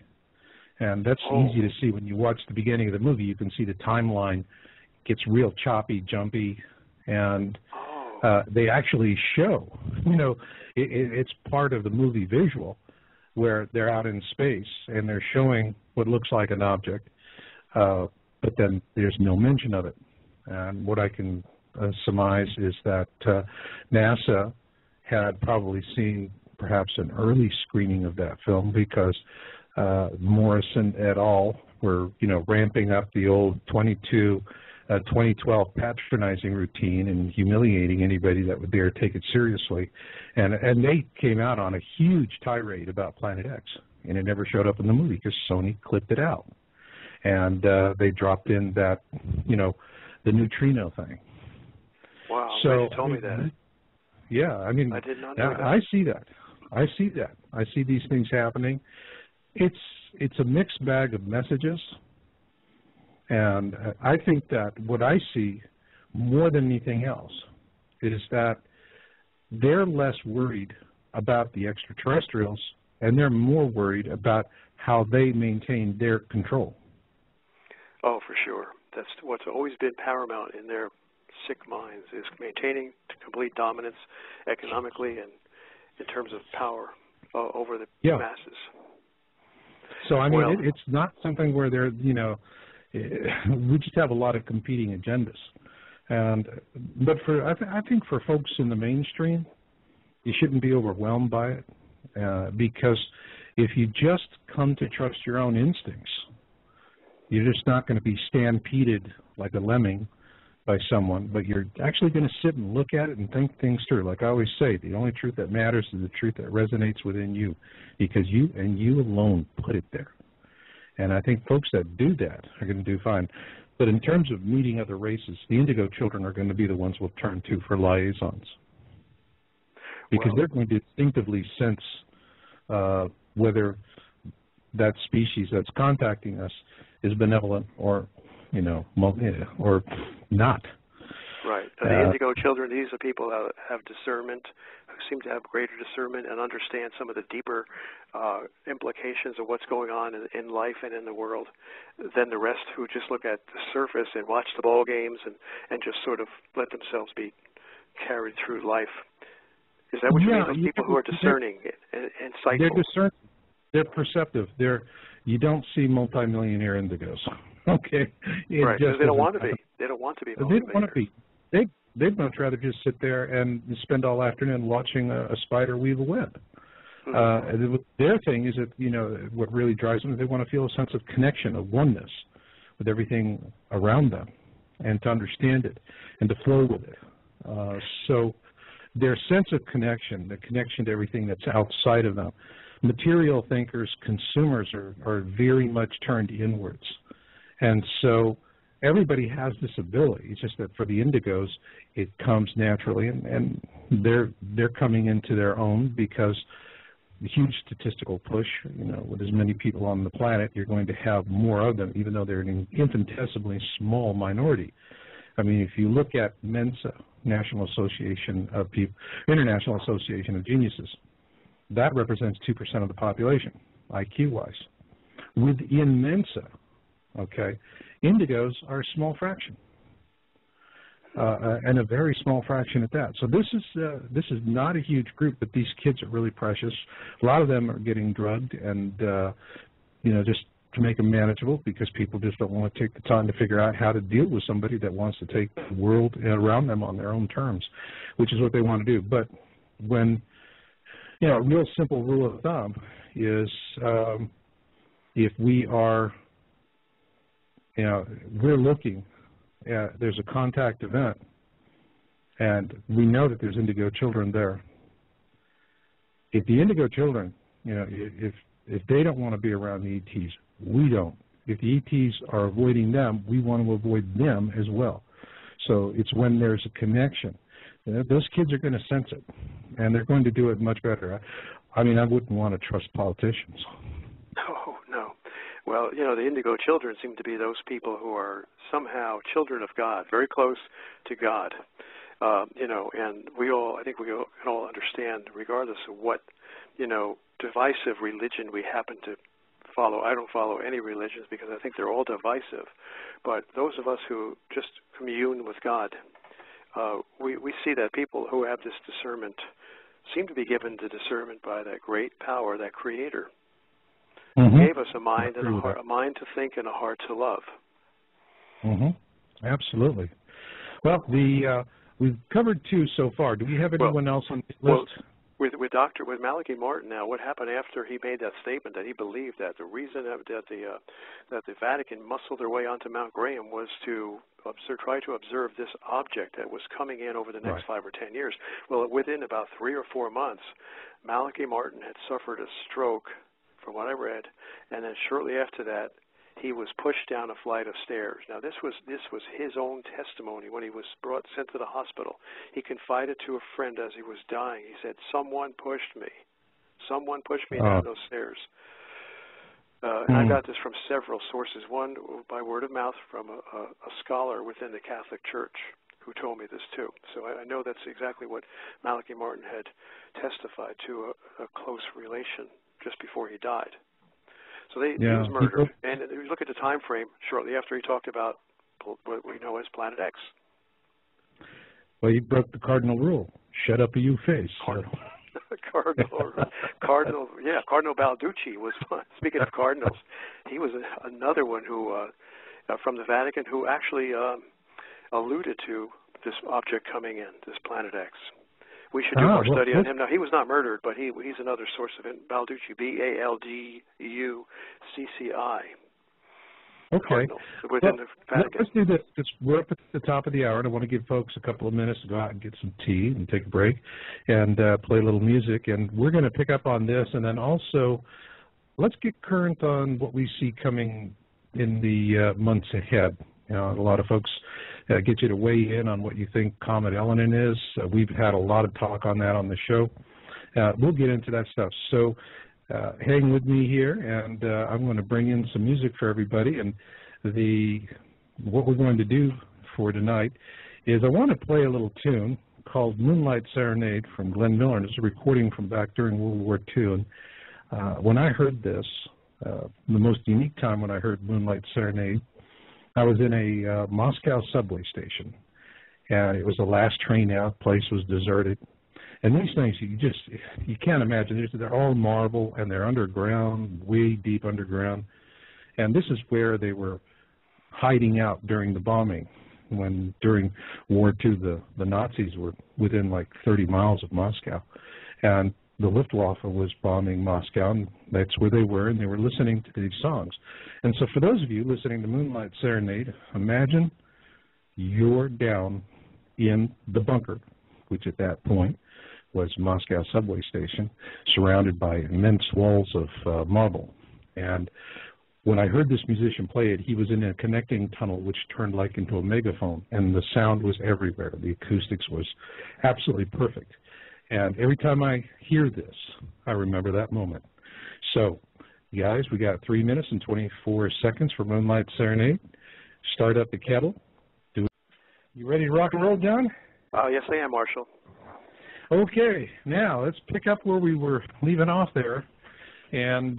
And that's easy to see when you watch the beginning of the movie. You can see the timeline gets real choppy, jumpy, and they actually show, it's part of the movie visual where they're out in space and they're showing what looks like an object, but then there's no mention of it. And what I can surmise is that NASA had probably seen perhaps an early screening of that film because Morrison et al. Were, ramping up the old 2012 patronizing routine and humiliating anybody that would dare take it seriously. And they came out on a huge tirade about Planet X, and it never showed up in the movie because Sony clipped it out. And they dropped in that, the neutrino thing. Wow, so you told me that. Yeah, I mean, I did not know that. I see that. I see these things happening. It's a mixed bag of messages, and I think that what I see more than anything else is that they're less worried about the extraterrestrials, and they're more worried about how they maintain their control. Oh, for sure. That's what's always been paramount in their sick minds, is maintaining complete dominance economically and in terms of power over the masses. So, I mean, it's not something where they're, we just have a lot of competing agendas. But I think for folks in the mainstream, you shouldn't be overwhelmed by it because if you just come to trust your own instincts, you're just not going to be stampeded like a lemming by someone, but you're actually going to sit and look at it and think things through. Like I always say, the only truth that matters is the truth that resonates within you, because you and you alone put it there. And I think folks that do that are going to do fine. But in terms of meeting other races, the indigo children are going to be the ones we'll turn to for liaisons, because they're going to instinctively sense whether that species that's contacting us is benevolent or or not. Right. The indigo children, these are people that have discernment, who seem to have greater discernment and understand some of the deeper implications of what's going on in life and in the world than the rest, who just look at the surface and watch the ball games and just sort of let themselves be carried through life. Is that what you mean? Those people who are discerning and insightful? They're discerning. They're perceptive. You don't see multimillionaire indigos. Okay. Right, because they don't want to be. They don't want to be. They don't want to be. They'd much rather just sit there and spend all afternoon watching a spider weave a web. Mm-hmm. Their thing is that, what really drives them is they want to feel a sense of connection, of oneness with everything around them, and to understand it and to flow with it. So their sense of connection, the connection to everything that's outside of them. Material thinkers, consumers are very much turned inwards. And so everybody has this ability. It's just that for the indigos, it comes naturally, and they're coming into their own because the huge statistical push, with as many people on the planet, you're going to have more of them, even though they're an infinitesimally small minority. I mean, if you look at Mensa, International Association of Geniuses, that represents 2% of the population, IQ-wise. Within Mensa, indigos are a small fraction, and a very small fraction at that. So this is not a huge group, but these kids are really precious. A lot of them are getting drugged, and just to make them manageable, because people just don't want to take the time to figure out how to deal with somebody that wants to take the world around them on their own terms, which is what they want to do. But when a real simple rule of thumb is if we are, we're looking at, there's a contact event, and we know that there's indigo children there. If the indigo children, if they don't want to be around the ETs, we don't. If the ETs are avoiding them, we want to avoid them as well. So it's when there's a connection. Those kids are going to sense it, and they're going to do it much better. I mean, I wouldn't want to trust politicians. No, no. Well, you know, the indigo children seem to be those people who are somehow children of God, very close to God. You know, and I think we can all understand, regardless of what, you know, divisive religion we happen to follow. I don't follow any religions because I think they're all divisive. But those of us who just commune with God, we see that people who have this discernment seem to be given the discernment by that great power, that Creator. Mm-hmm. Gave us a mind and a heart, a mind to think and a heart to love. Mm-hmm. Absolutely. Well, we've covered 2 so far. Do we have anyone else on the list? Well, with Malachi Martin now, what happened after he made that statement that he believed that the reason that the Vatican muscled their way onto Mount Graham was to try to observe this object that was coming in over the next 5 or 10 years. Well, within about 3 or 4 months, Malachi Martin had suffered a stroke, from what I read, and then shortly after that, he was pushed down a flight of stairs. Now, this was his own testimony when he was sent to the hospital. He confided to a friend as he was dying. He said, "Someone pushed me. Someone pushed me down those stairs." And I got this from several sources. One, by word of mouth, from a scholar within the Catholic Church who told me this too. So I know that's exactly what Malachi Martin had testified to, a close relation just before he died. So he was murdered. And if you look at the time frame, shortly after he talked about what we know as Planet X. Well, you broke the cardinal rule. Shut up, you face. Cardinal Balducci was one. Speaking of cardinals, he was another one who, from the Vatican, who actually alluded to this object coming in, this Planet X. We should do more study on him. Now, he was not murdered, but he's another source of it. Balducci, Balducci. Okay. Within the Vatican. Let's do this. We're up at the top of the hour, and I want to give folks a couple of minutes to go out and get some tea and take a break and play a little music. And we're going to pick up on this, and then also let's get current on what we see coming in the months ahead. You know, a lot of folks get you to weigh in on what you think Comet Elenin is. We've had a lot of talk on that on the show. We'll get into that stuff. So hang with me here, and I'm going to bring in some music for everybody. And what we're going to do for tonight is I want to play a little tune called Moonlight Serenade from Glenn Miller. And it's a recording from back during World War II. And when I heard this, the most unique time when I heard Moonlight Serenade, I was in a Moscow subway station, and it was the last train out. The place was deserted. And these things, you can't imagine. They're all marble, and they're underground, way deep underground. And this is where they were hiding out during the bombing. When during War II, the Nazis were within like 30 miles of Moscow. And the Luftwaffe was bombing Moscow, and that's where they were, and they were listening to these songs. And so for those of you listening to Moonlight Serenade, imagine you're down in the bunker, which at that point was Moscow subway station, surrounded by immense walls of marble. And when I heard this musician play it, he was in a connecting tunnel which turned like into a megaphone, and the sound was everywhere. The acoustics was absolutely perfect. And every time I hear this, I remember that moment. So, guys, we got 3 minutes and 24 seconds for Moonlight Serenade. Start up the kettle. You ready to rock and roll, John? Yes, I am, Marshall. Okay, now let's pick up where we were leaving off there. And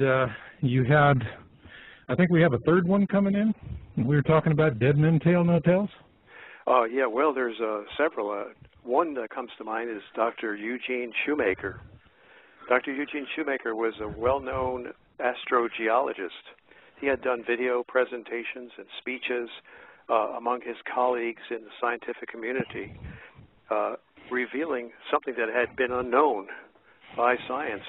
you had, I think we have a third one coming in. We were talking about Dead Men Tell No Tales. Yeah, well, there's several. One that comes to mind is Dr. Eugene Shoemaker. Dr. Eugene Shoemaker was a well-known astrogeologist. He had done video presentations and speeches among his colleagues in the scientific community, revealing something that had been unknown by science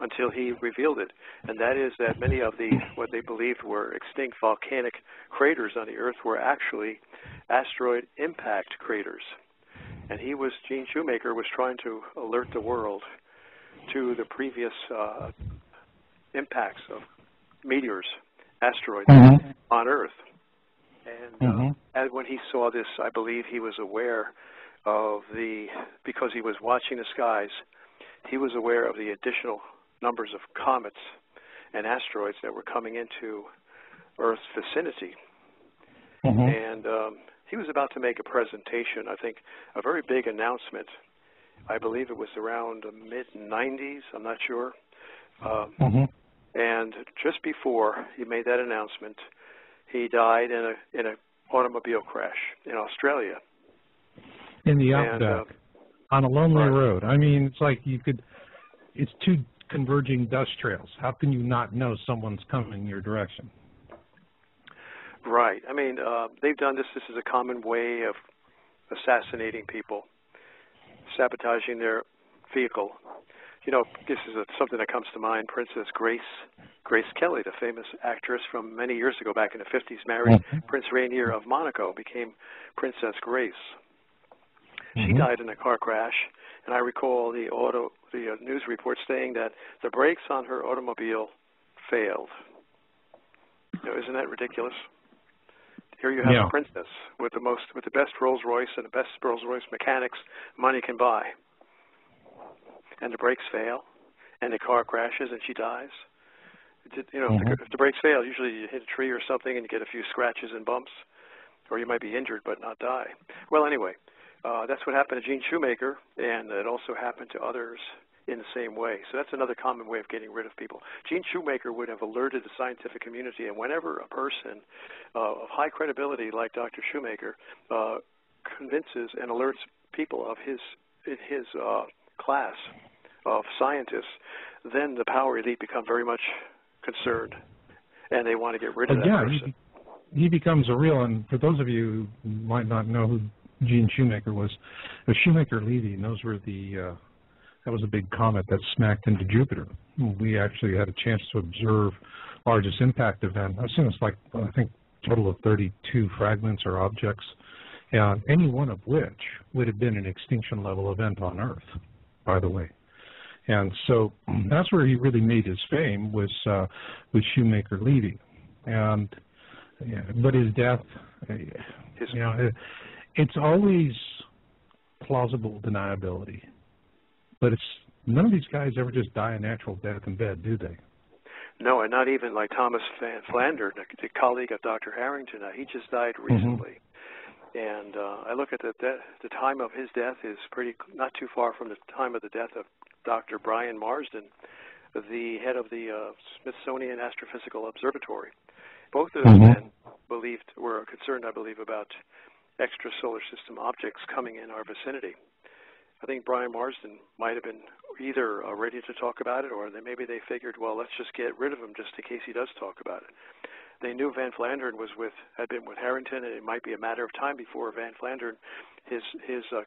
until he revealed it, and that is that many of what they believed were extinct volcanic craters on the Earth were actually asteroid impact craters. And Gene Shoemaker was trying to alert the world to the previous impacts of meteors, asteroids on Earth. And when he saw this, I believe he was aware of because he was watching the skies, he was aware of the additional numbers of comets and asteroids that were coming into Earth's vicinity. And he was about to make a presentation, I think, a very big announcement. I believe it was around the mid-90s, I'm not sure. And just before he made that announcement, he died in an automobile crash in Australia. In the outback, on a lonely road. I mean, it's like it's two converging dust trails. How can you not know someone's coming in your direction? Right. I mean, they've done this. This is a common way of assassinating people, sabotaging their vehicle. You know, this is something that comes to mind. Princess Grace Kelly, the famous actress from many years ago, back in the 50s, married Prince Rainier of Monaco, became Princess Grace. She died in a car crash, and I recall the news report saying that the brakes on her automobile failed. You know, isn't that ridiculous? Here you have a princess with the best Rolls Royce and the best Rolls Royce mechanics money can buy, and the brakes fail, and the car crashes, and she dies. You know, if the brakes fail, usually you hit a tree or something, and you get a few scratches and bumps, or you might be injured but not die. Well, anyway, that's what happened to Gene Shoemaker, and it also happened to others in the same way. So that's another common way of getting rid of people. Gene Shoemaker would have alerted the scientific community, and whenever a person of high credibility like Dr. Shoemaker convinces and alerts people of his class of scientists, then the power elite become very much concerned, and they want to get rid of that person. He becomes a real, and for those of you who might not know who Gene Shoemaker was, Shoemaker-Levy, and those were that was a big comet that smacked into Jupiter. We actually had a chance to observe largest impact event. I think it's like, I think, a total of 32 fragments or objects, and any one of which would have been an extinction level event on Earth, by the way. And so that's where he really made his fame, was with Shoemaker-Levy. And but his death, you know, it's always plausible deniability. But none of these guys ever just die a natural death in bed, do they? No, and not even like Thomas Van Flandern, the colleague of Dr. Harrington. He just died recently. And I look at the time of his death is not too far from the time of the death of Dr. Brian Marsden, the head of the Smithsonian Astrophysical Observatory. Both of those men were concerned, I believe, about extrasolar system objects coming in our vicinity. I think Brian Marsden might have been either ready to talk about it, or maybe they figured, well, let's just get rid of him just in case he does talk about it. They knew Van Flandern had been with Harrington, and it might be a matter of time before Van Flandern, his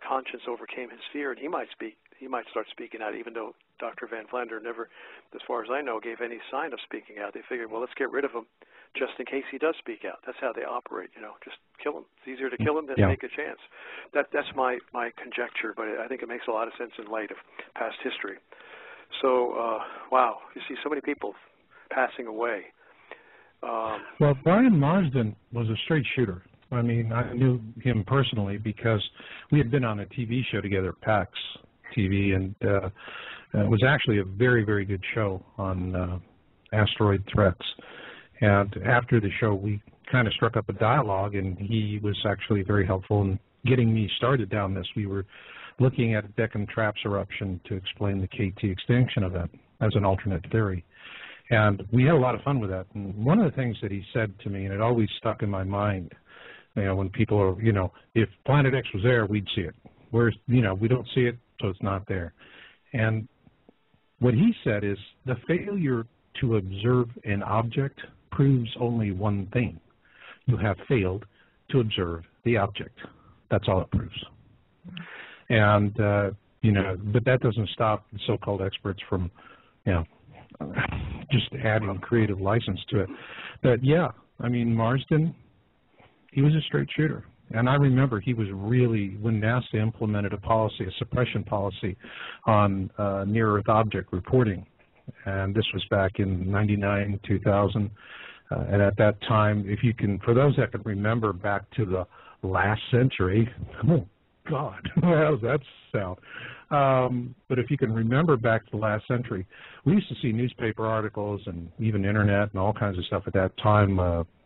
conscience overcame his fear, and he might start speaking out, even though Dr. Van Flandern never, as far as I know, gave any sign of speaking out. They figured, well, let's get rid of him just in case he does speak out. That's how they operate, you know, just kill him. It's easier to kill him than take a chance. That's my conjecture, but I think it makes a lot of sense in light of past history. So, wow, you see so many people passing away. Well, Brian Marsden was a straight shooter. I mean, I knew him personally because we had been on a TV show together, PAX TV, and it was actually a very, very good show on asteroid threats. And after the show, we kind of struck up a dialogue, and he was actually very helpful in getting me started down this. We were looking at a Deccan Traps eruption to explain the KT extinction event as an alternate theory. And we had a lot of fun with that. And one of the things that he said to me, and it always stuck in my mind, you know, when people are, you know, if Planet X was there, we'd see it. Whereas, you know, we don't see it, so it's not there. And what he said is the failure to observe an object proves only one thing. You have failed to observe the object. That's all it proves. And, you know, but that doesn't stop the so-called experts from, you know, just adding creative license to it. But, yeah, I mean, Marsden, he was a straight shooter. And I remember he was really, when NASA implemented a policy, a suppression policy on near-Earth object reporting, and this was back in 99, 2000, And at that time, if you can, for those that can remember back to the last century, oh God, how does that sound? But if you can remember back to the last century, we used to see newspaper articles and even internet and all kinds of stuff at that time,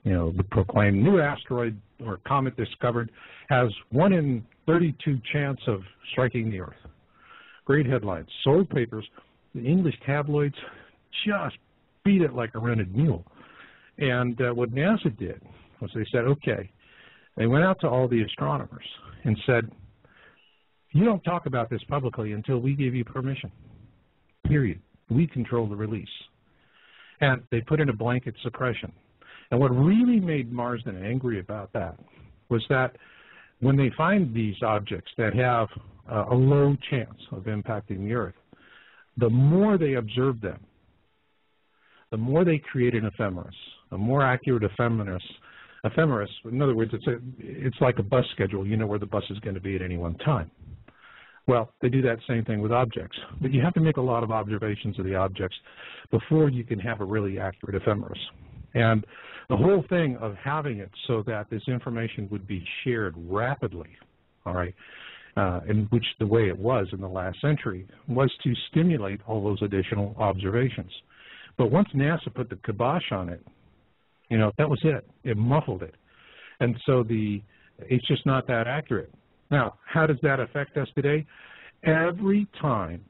would proclaim new asteroid or comet discovered has 1 in 32 chance of striking the Earth. Great headlines. Sold papers. The English tabloids just beat it like a rented mule. And what NASA did was they said, okay, they went out to all the astronomers and said, you don't talk about this publicly until we give you permission, period. We control the release. And they put in a blanket suppression. And what really made Marsden angry about that was that when they find these objects that have a low chance of impacting the Earth, the more they observe them, the more they create an ephemeris, a more accurate ephemeris. In other words, it's like a bus schedule. You know where the bus is going to be at any one time. Well, they do that same thing with objects. But you have to make a lot of observations of the objects before you can have a really accurate ephemeris. And the whole thing of having it so that this information would be shared rapidly, all right, in which the way it was in the last century, was to stimulate all those additional observations. But once NASA put the kibosh on it, that was it. It muffled it. And so it's just not that accurate. Now, how does that affect us today? Every time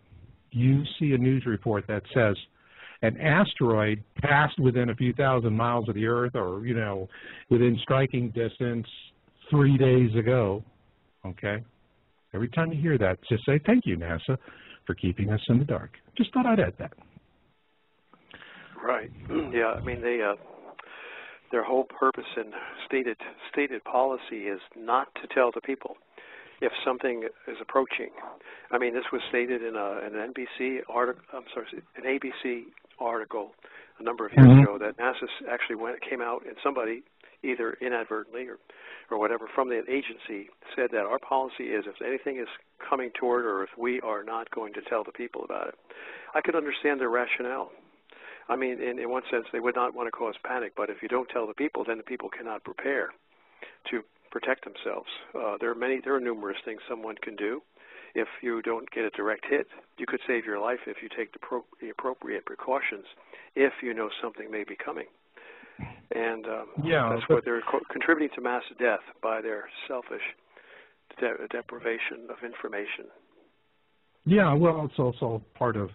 you see a news report that says an asteroid passed within a few thousand miles of the Earth or, within striking distance 3 days ago, okay? Every time you hear that, just say, thank you, NASA, for keeping us in the dark. Just thought I'd add that. Right. Yeah, I mean, their whole purpose and stated policy is not to tell the people if something is approaching. I mean, this was stated in an ABC article. An ABC article a number of years ago that NASA actually came out and somebody, either inadvertently or whatever, from the agency said that our policy is if anything is coming toward Earth, we are not going to tell the people about it. I could understand their rationale. I mean, in one sense, they would not want to cause panic, but if you don't tell the people, then the people cannot prepare to protect themselves. There are numerous things someone can do. If you don't get a direct hit, you could save your life if you take the appropriate precautions if you know something may be coming. And that's what they're contributing to mass death by their selfish deprivation of information. Yeah, well, it's also part of,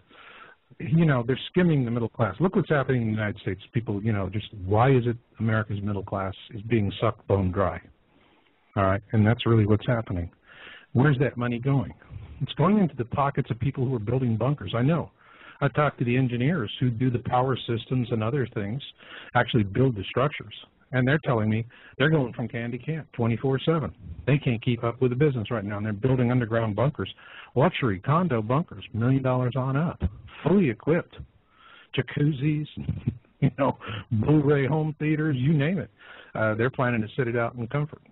they're skimming the middle class. Look what's happening in the United States. People, just why is it America's middle class is being sucked bone dry? All right, and that's really what's happening. Where's that money going? It's going into the pockets of people who are building bunkers. I know. I talked to the engineers who do the power systems and other things, actually build the structures, and they're telling me they're going from can to can 24/7. They can't keep up with the business right now, and they're building underground bunkers, luxury condo bunkers, $1 million on up, fully equipped, jacuzzis, Blu-ray home theaters, you name it. They're planning to sit it out in comfort.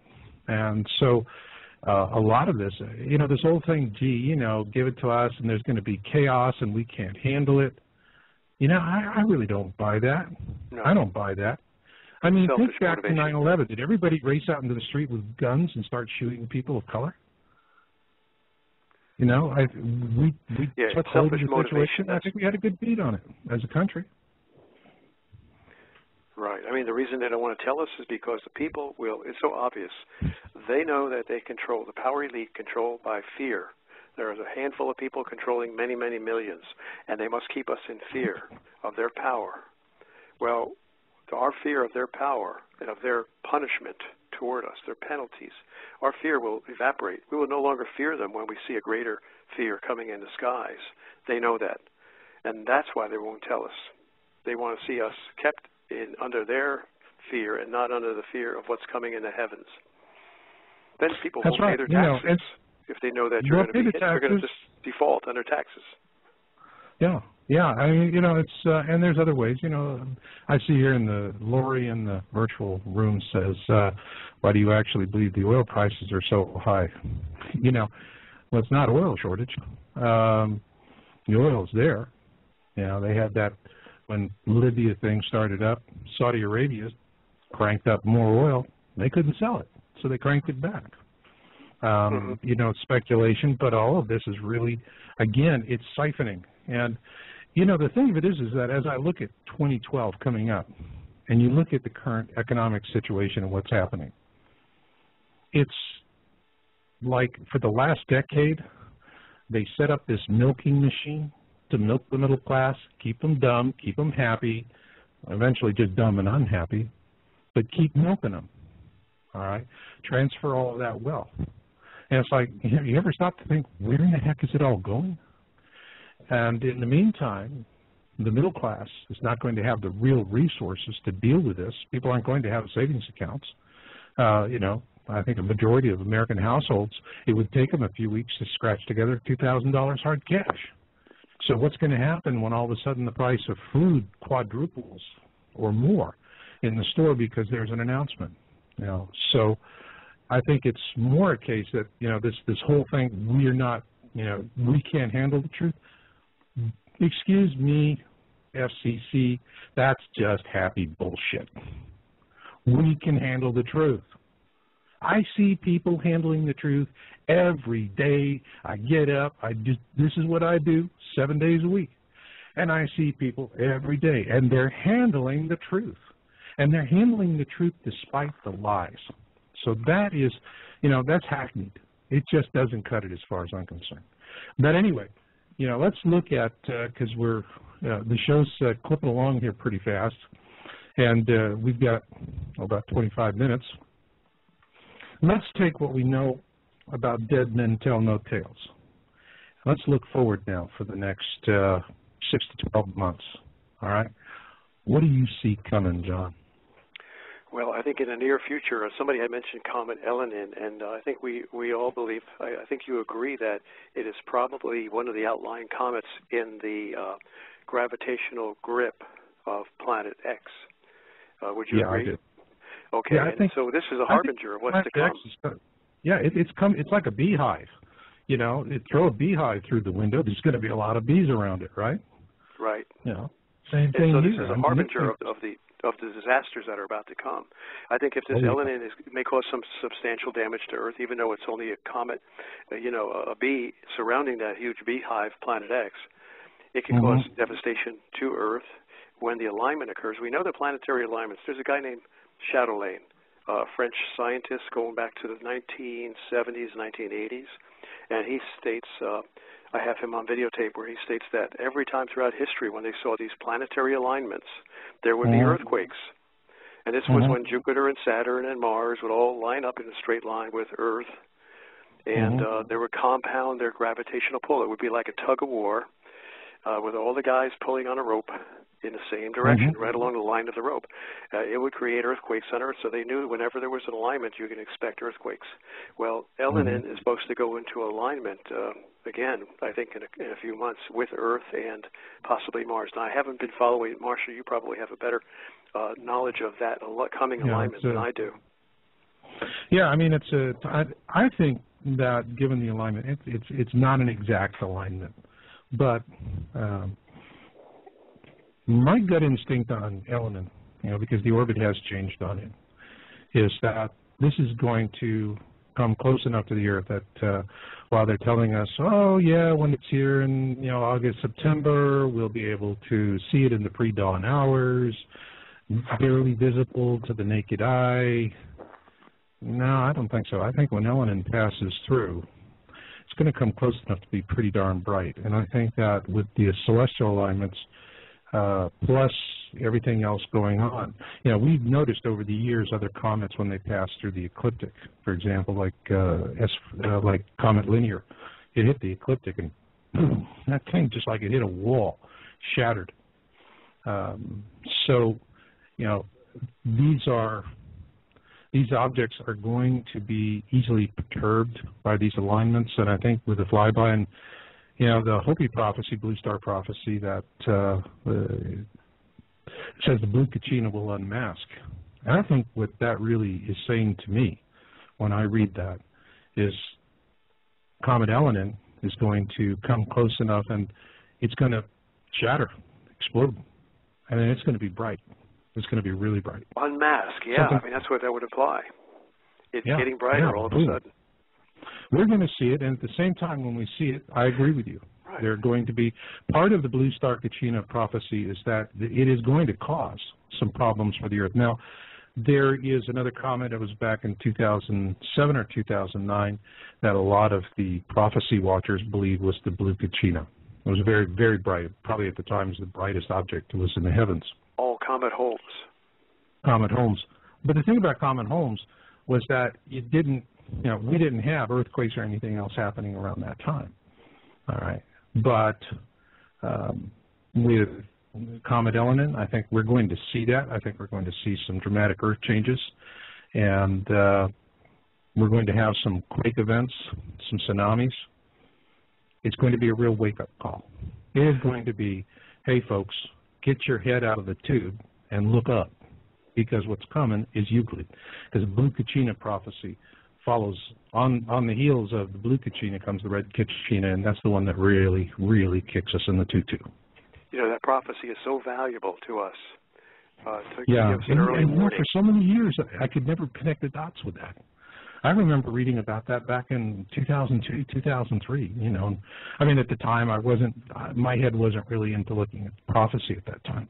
And so a lot of this, this whole thing, give it to us and there's going to be chaos and we can't handle it. I really don't buy that. No. I don't buy that. I mean, think back to 9/11. Did everybody race out into the street with guns and start shooting people of color? We took hold of the situation. I think we had a good beat on it as a country. Right. I mean, the reason they don't want to tell us is because the people it's so obvious. They know that they control, the power elite control by fear. There is a handful of people controlling many, many millions, and they must keep us in fear of their power. Well, our fear of their power and of their punishment toward us, their penalties, our fear will evaporate. We will no longer fear them when we see a greater fear coming in the skies. They know that, and that's why they won't tell us. They want to see us kept under their fear and not under the fear of what's coming in the heavens. Then people won't pay their taxes. If they know that you're going to be hit, they're going to just default under taxes. Yeah. I mean, it's and there's other ways. I see here in the Lori in the virtual room says, "Why do you actually believe the oil prices are so high?" Well, it's not oil shortage. The oil's there. They had that. when Libya thing started up, Saudi Arabia cranked up more oil. They couldn't sell it, so they cranked it back. You know, it's speculation, but all of this is really, again, it's siphoning. And, you know, the thing of it is that as I look at 2012 coming up, and you look at the current economic situation and what's happening, it's like for the last decade, they set up this milking machine to milk the middle class, keep them dumb, keep them happy, eventually just dumb and unhappy, but keep milking them, all right? Transfer all of that wealth. And it's like, you ever stop to think, where in the heck is it all going? And in the meantime, the middle class is not going to have the real resources to deal with this. People aren't going to have savings accounts. You know, I think a majority of American households, it would take them a few weeks to scratch together $2,000 hard cash. So what's going to happen when all of a sudden the price of food quadruples or more in the store because there's an announcement? You know, so I think it's more a case that, you know, this whole thing, we are not, you know, we can't handle the truth. Excuse me, FCC, that's just happy bullshit. We can handle the truth. I see people handling the truth every day. I get up, this is what I do 7 days a week. And I see people every day, and they're handling the truth. And they're handling the truth despite the lies. So that is, you know, that's hackneyed. It just doesn't cut it as far as I'm concerned. But anyway, you know, let's look at, because we're, the show's clipping along here pretty fast, and we've got about 25 minutes. Let's take what we know about Dead Men Tell No Tales. Let's look forward now for the next 6 to 12 months, all right? What do you see coming, John? Well, I think in the near future, somebody had mentioned Comet Elenin, and I think we all believe, I think you agree that it is probably one of the outlying comets in the gravitational grip of Planet X. Would you agree? I do. Okay, yeah, I think, so this is a harbinger of what's to come. It's like a beehive. You know, throw a beehive through the window, there's going to be a lot of bees around it, right? Right. You know, same thing so here. This is a harbinger of the disasters that are about to come. I think if this Elenin may cause some substantial damage to Earth, even though it's only a comet, you know, a bee surrounding that huge beehive, Planet X, it can cause devastation to Earth when the alignment occurs. We know the planetary alignments. There's a guy named Chatelain, a French scientist going back to the 1970s, 1980s, and he states, I have him on videotape where he states that every time throughout history when they saw these planetary alignments, there would be earthquakes. And this was when Jupiter and Saturn and Mars would all line up in a straight line with Earth, and they would compound their gravitational pull. It would be like a tug of war with all the guys pulling on a rope in the same direction, right along the line of the rope. It would create earthquakes on Earth, so they knew whenever there was an alignment, you can expect earthquakes. Well, Elenin is supposed to go into alignment, again, I think in a few months, with Earth and possibly Mars. Now, I haven't been following, Marshall, you probably have a better knowledge of that coming alignment than I do. Yeah, I mean, I think that given the alignment, it's not an exact alignment, but my gut instinct on Elenin, you know, because the orbit has changed on it, is that this is going to come close enough to the Earth that while they're telling us, oh yeah, when it's here in, you know, August, September, we'll be able to see it in the pre-dawn hours, barely visible to the naked eye. No, I don't think so. I think when Elenin passes through, it's going to come close enough to be pretty darn bright. And I think that with the celestial alignments, plus everything else going on. You know, we've noticed over the years other comets when they pass through the ecliptic, for example, like Comet Linear. It hit the ecliptic and boom, that thing just like it hit a wall, shattered. So, you know, these objects are going to be easily perturbed by these alignments, and I think with the flyby and you know, the Hopi prophecy, Blue Star prophecy, that says the blue Kachina will unmask. And I think what that really is saying to me when I read that is Comet Elenin is going to come close enough and it's going to shatter, explode. and then it's going to be bright. It's going to be really bright. En masse, yeah. I mean, that's what that would imply. It's getting brighter all of a sudden. We're going to see it, and at the same time when we see it, I agree with you. Right. They're going to be, part of the blue star Kachina prophecy is that it is going to cause some problems for the Earth. Now, there is another comment that was back in 2007 or 2009 that a lot of the prophecy watchers believed was the blue Kachina. It was very, very bright. Probably at the time was the brightest object. It was in the heavens. Oh, Comet Holmes. Comet Holmes. But the thing about Comet Holmes was that it didn't, we didn't have earthquakes or anything else happening around that time. All right. But with Comet Elenin, I think we're going to see that. I think we're going to see some dramatic earth changes. And we're going to have some quake events, some tsunamis. It's going to be a real wake-up call. It is going to be, hey, folks, get your head out of the tube and look up, because what's coming is Euclid. Because the blue Kachina prophecy follows on the heels of the blue Kachina comes the red Kachina, and that's the one that really, really kicks us in the tutu. That prophecy is so valuable to us. To give us an early warning. For so many years, I could never connect the dots with that. I remember reading about that back in 2002, 2003. I mean, at the time, my head wasn't really into looking at prophecy at that time.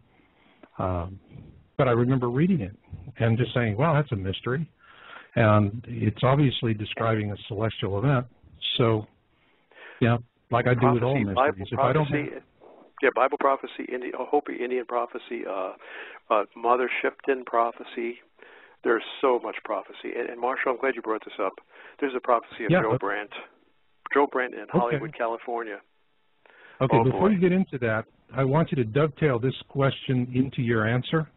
But I remember reading it and just saying, wow, that's a mystery. And it's obviously describing a celestial event. So, like I do with all mysteries. Bible prophecy, Hopi Indian prophecy, Mother Shipton prophecy. There's so much prophecy. And Marshall, I'm glad you brought this up. There's a prophecy of Joe Brandt. Joe Brandt in Hollywood, California. Okay, before you get into that, I want you to dovetail this question into your answer.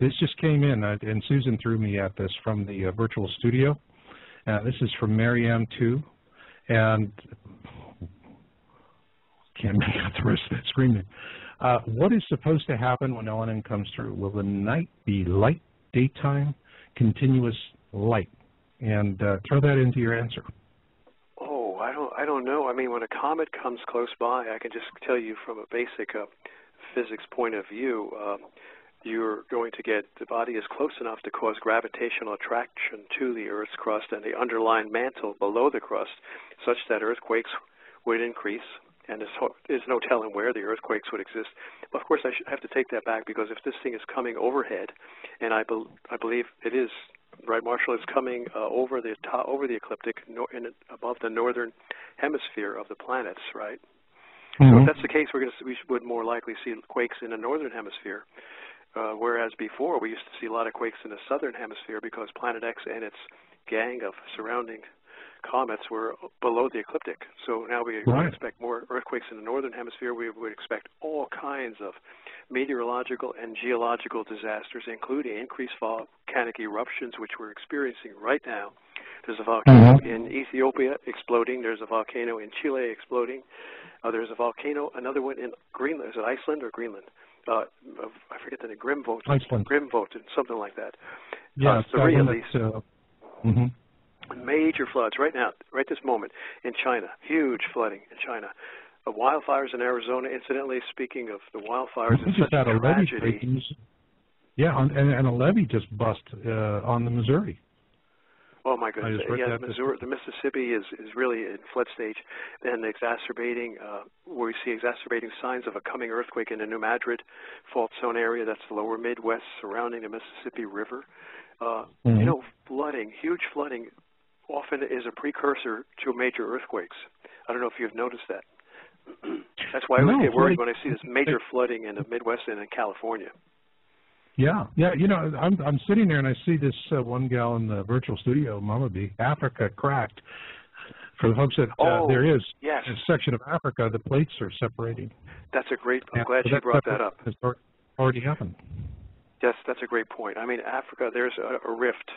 This just came in, and Susan threw me at this from the virtual studio. This is from Marianne 2, and can't make out the rest of that screen. What is supposed to happen when Elenin comes through? Will the night be light, daytime, continuous light? And throw that into your answer. Oh, I don't know. I mean, when a comet comes close by, I can just tell you from a basic physics point of view, you're going to get the body is close enough to cause gravitational attraction to the Earth's crust and the underlying mantle below the crust, such that earthquakes would increase. And there's no telling where the earthquakes would exist. But of course, I have to take that back, because if this thing is coming overhead, and I believe it is, right, Marshall, it's coming over the ecliptic, above the northern hemisphere of the planets, right? Mm-hmm. So if that's the case, we would more likely see quakes in the northern hemisphere, whereas before we used to see a lot of quakes in the southern hemisphere because Planet X and its gang of surrounding comets were below the ecliptic. So now we expect more earthquakes in the northern hemisphere. We would expect all kinds of meteorological and geological disasters, including increased volcanic eruptions, which we're experiencing right now. There's a volcano in Ethiopia exploding. There's a volcano in Chile exploding. There's a volcano, another one in Greenland. Is it Iceland or Greenland? I forget the name. Grimvoten, something like that. Yeah, three at least. Major floods right now, right this moment in China. Huge flooding in China. Wildfires in Arizona. Incidentally, speaking of the wildfires, it's such a tragedy. And a levee just bust on the Missouri. Oh my goodness! Yeah, the Mississippi is really in flood stage, and exacerbating. We see exacerbating signs of a coming earthquake in the New Madrid fault zone area. That's the lower Midwest surrounding the Mississippi River. Flooding, huge flooding, often is a precursor to major earthquakes. I don't know if you've noticed that. That's why I always get worried when I see this major flooding in the Midwest and in California. Yeah. I'm sitting there and I see this one gal in the virtual studio, Mama B, Africa cracked. For the folks that there is a section of Africa, the plates are separating. That's a great. I'm glad you brought that up. Has already happened. Yes, that's a great point. I mean, Africa, there's a rift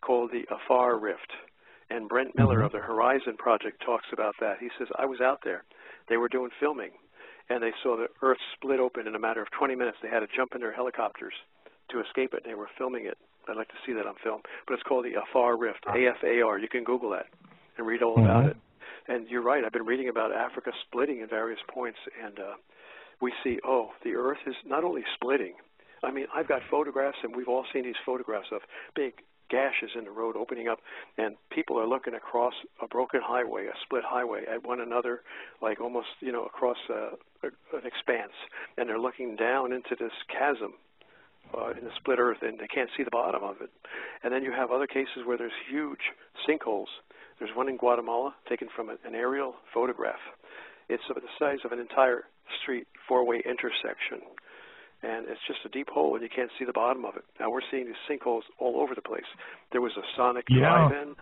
called the Afar Rift, and Brent Miller of the Horizon Project talks about that. He says, I was out there. They were doing filming, and they saw the Earth split open in a matter of 20 minutes. They had to jump in their helicopters to escape it, and they were filming it. I'd like to see that on film. But it's called the Afar Rift, AFAR. You can Google that and read all about it. And you're right. I've been reading about Africa splitting in various points, and we see, oh, the Earth is not only splitting. I mean, I've got photographs, and we've all seen these photographs of big gashes in the road opening up, and people are looking across a broken highway, a split highway, at one another, like almost, across an expanse, and they're looking down into this chasm in the split Earth, and they can't see the bottom of it. And then you have other cases where there's huge sinkholes. There's one in Guatemala taken from an aerial photograph. It's of the size of an entire street, four-way intersection. And it's just a deep hole, and you can't see the bottom of it. Now, we're seeing these sinkholes all over the place. There was a Sonic drive-in,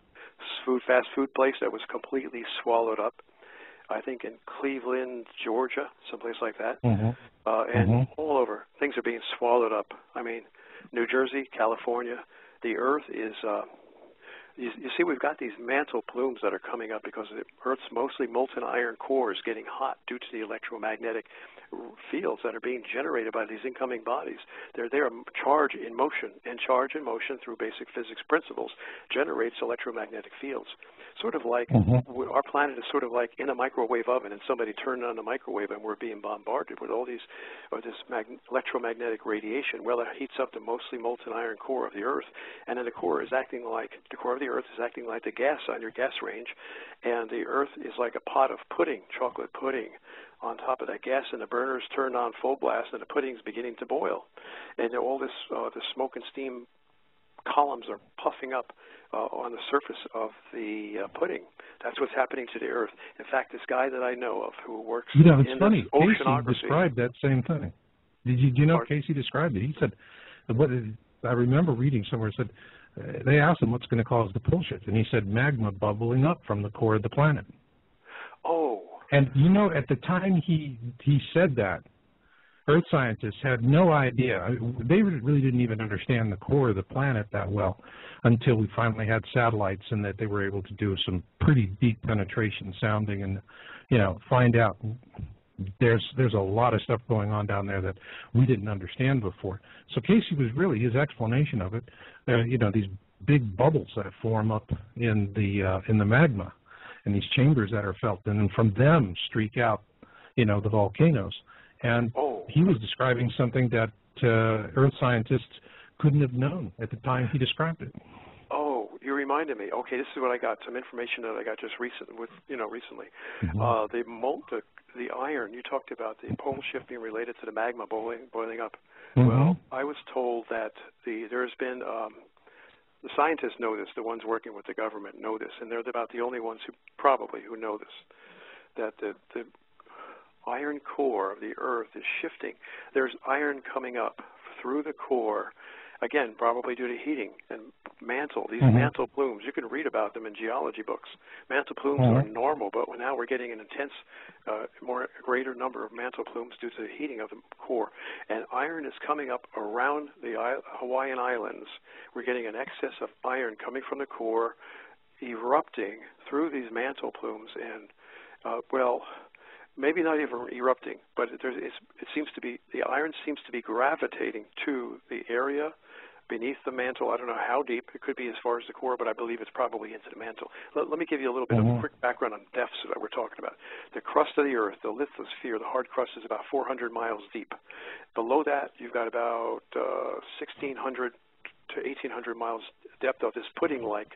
fast food place that was completely swallowed up, I think in Cleveland, Georgia, someplace like that. And all over, things are being swallowed up. I mean, New Jersey, California, the Earth is... You see, we've got these mantle plumes that are coming up because the Earth's mostly molten iron core is getting hot due to the electromagnetic fields that are being generated by these incoming bodies. They're charge in motion, and charge in motion through basic physics principles generates electromagnetic fields. Sort of like our planet is sort of like in a microwave oven, and somebody turned on the microwave, and we're being bombarded with all these this electromagnetic radiation. Well, it heats up the mostly molten iron core of the Earth, and then the core of the Earth is acting like the gas on your gas range, and the Earth is like a pot of pudding, chocolate pudding, on top of that gas, and the burner's turned on full blast, and the pudding's beginning to boil, and all this the smoke and steam columns are puffing up on the surface of the pudding. That's what's happening to the Earth. In fact, this guy that I know of who works in it's funny. Casey described that same thing. Do you know Casey described it? He said, I remember reading somewhere, said, they asked him what's going to cause the pole shift, and he said magma bubbling up from the core of the planet. Oh. And, at the time he said that, Earth scientists had no idea. They really didn't even understand the core of the planet that well until we finally had satellites and that they were able to do some pretty deep penetration sounding and, find out there's a lot of stuff going on down there that we didn't understand before. So Casey was really, his explanation of it, these big bubbles that form up in the magma and these chambers that are felt, and then from them streak out, the volcanoes. And he was describing something that Earth scientists couldn't have known at the time he described it. Oh, you reminded me. Okay, this is what I got, some information that I got just recently. The iron, you talked about the pole shift being related to the magma boiling up. Well, I was told that there's been, the scientists know this, the ones working with the government know this, and they're about the only ones who know this, that the iron core of the Earth is shifting. There's iron coming up through the core, again, probably due to heating and mantle. These mantle plumes, you can read about them in geology books. Mantle plumes are normal, but now we're getting an intense, greater number of mantle plumes due to the heating of the core. And iron is coming up around the Hawaiian Islands. We're getting an excess of iron coming from the core, erupting through these mantle plumes, and, maybe not even erupting, but it seems to be, the iron seems to be gravitating to the area beneath the mantle. I don't know how deep. It could be as far as the core, but I believe it's probably into the mantle. Let me give you a little bit of a quick background on depths that we're talking about. The crust of the Earth, the lithosphere, the hard crust, is about 400 miles deep. Below that, you've got about 1,600 to 1,800 miles depth of this pudding-like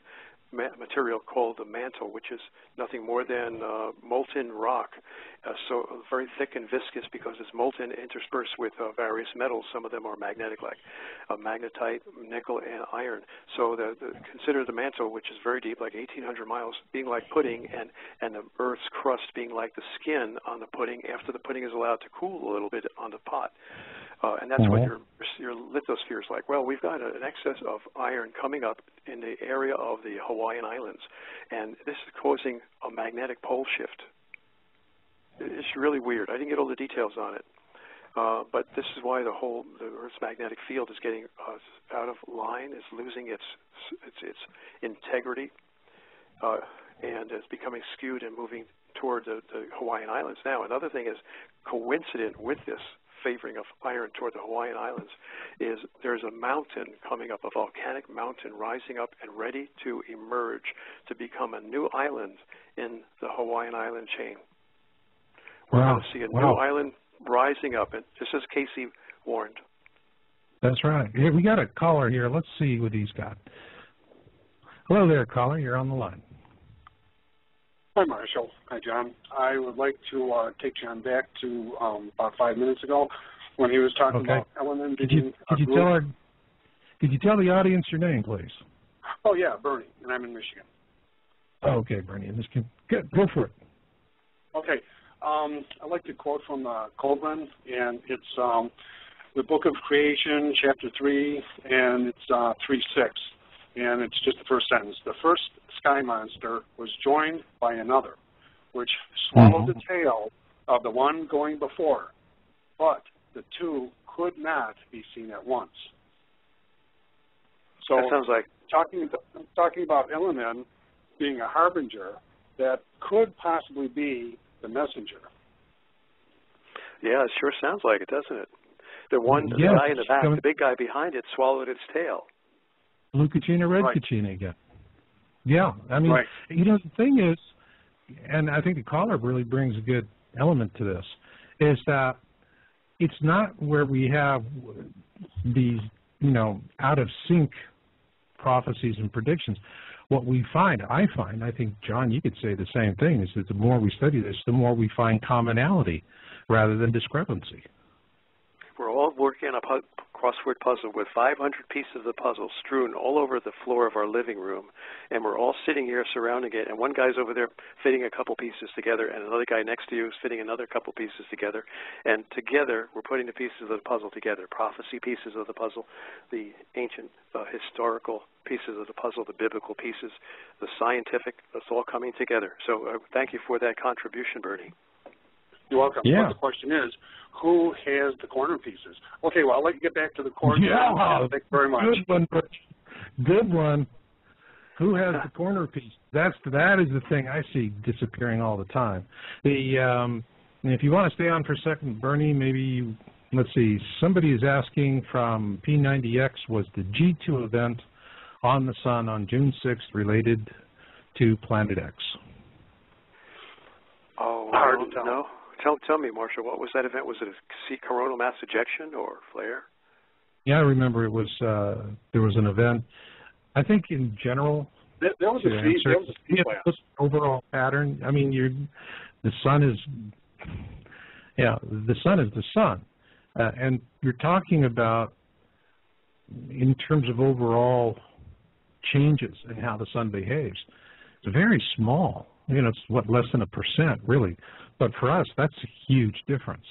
material called the mantle, which is nothing more than molten rock, so very thick and viscous because it's molten interspersed with various metals. Some of them are magnetic, like magnetite, nickel, and iron. So consider the mantle, which is very deep, like 1,800 miles, being like pudding, and the Earth's crust being like the skin on the pudding after the pudding is allowed to cool a little bit on the pot. And that's what your lithosphere is like. Well, we've got an excess of iron coming up in the area of the Hawaiian Islands, and this is causing a magnetic pole shift. It's really weird. I didn't get all the details on it, but this is why the Earth's magnetic field is getting out of line, is losing its integrity, and is becoming skewed and moving toward the Hawaiian Islands. Now, another thing is coincident with this favoring of iron toward the Hawaiian Islands is there's a mountain coming up, a volcanic mountain rising up and ready to emerge to become a new island in the Hawaiian island chain. We're going to see a new island rising up, and just as Casey warned. That's right. Here, we got a caller here. Let's see what he's got. Hello there, caller. You're on the line. Hi, Marshall. Hi, John. I would like to take John back to about 5 minutes ago when he was talking about element. Could you tell the audience your name, please? Oh, yeah, Bernie, and I'm in Michigan. Oh, okay, Bernie. Good. Go for it. Okay. I'd like to quote from Colburn, and it's the Book of Creation, Chapter 3, and it's 3:6, and it's just the first sentence. The first sky monster was joined by another, which swallowed the tail of the one going before, but the two could not be seen at once. So that sounds like talking about element being a harbinger that could possibly be the messenger. Yeah, it sure sounds like it, doesn't it? The guy in the back, the big guy behind it, swallowed its tail. Blue Kachina, red Kachina again. Yeah, I mean, the thing is, and I think the caller really brings a good element to this, is that it's not where we have these, out of sync prophecies and predictions. What we find, I think, John, you could say the same thing, is that the more we study this, the more we find commonality rather than discrepancy. We're all working on a crossword puzzle with 500 pieces of the puzzle strewn all over the floor of our living room, and we're all sitting here surrounding it, and one guy's over there fitting a couple pieces together, and another guy next to you is fitting another couple pieces together, and together we're putting the pieces of the puzzle together, prophecy pieces of the puzzle, the ancient historical pieces of the puzzle, the biblical pieces, the scientific, it's all coming together. So thank you for that contribution, Bernie. You're welcome. Yeah. But the question is, who has the corner pieces? Okay, well, I'll let you get back to the corner. Yeah, thanks very much. Good one. Who has the corner piece? That is the thing I see disappearing all the time. If you want to stay on for a second, Bernie, let's see. Somebody is asking from P90X, was the G2 event on the sun on June 6th related to Planet X? Oh, I don't know. Tell me, Marshall, what was that event? Was it a coronal mass ejection or flare? Yeah, I remember it was. There was an event. I think in general, there was a blast. Overall pattern. I mean, the sun is the sun, and you're talking about in terms of overall changes in how the sun behaves. It's very small. It's less than 1%, really. But for us, that's a huge difference.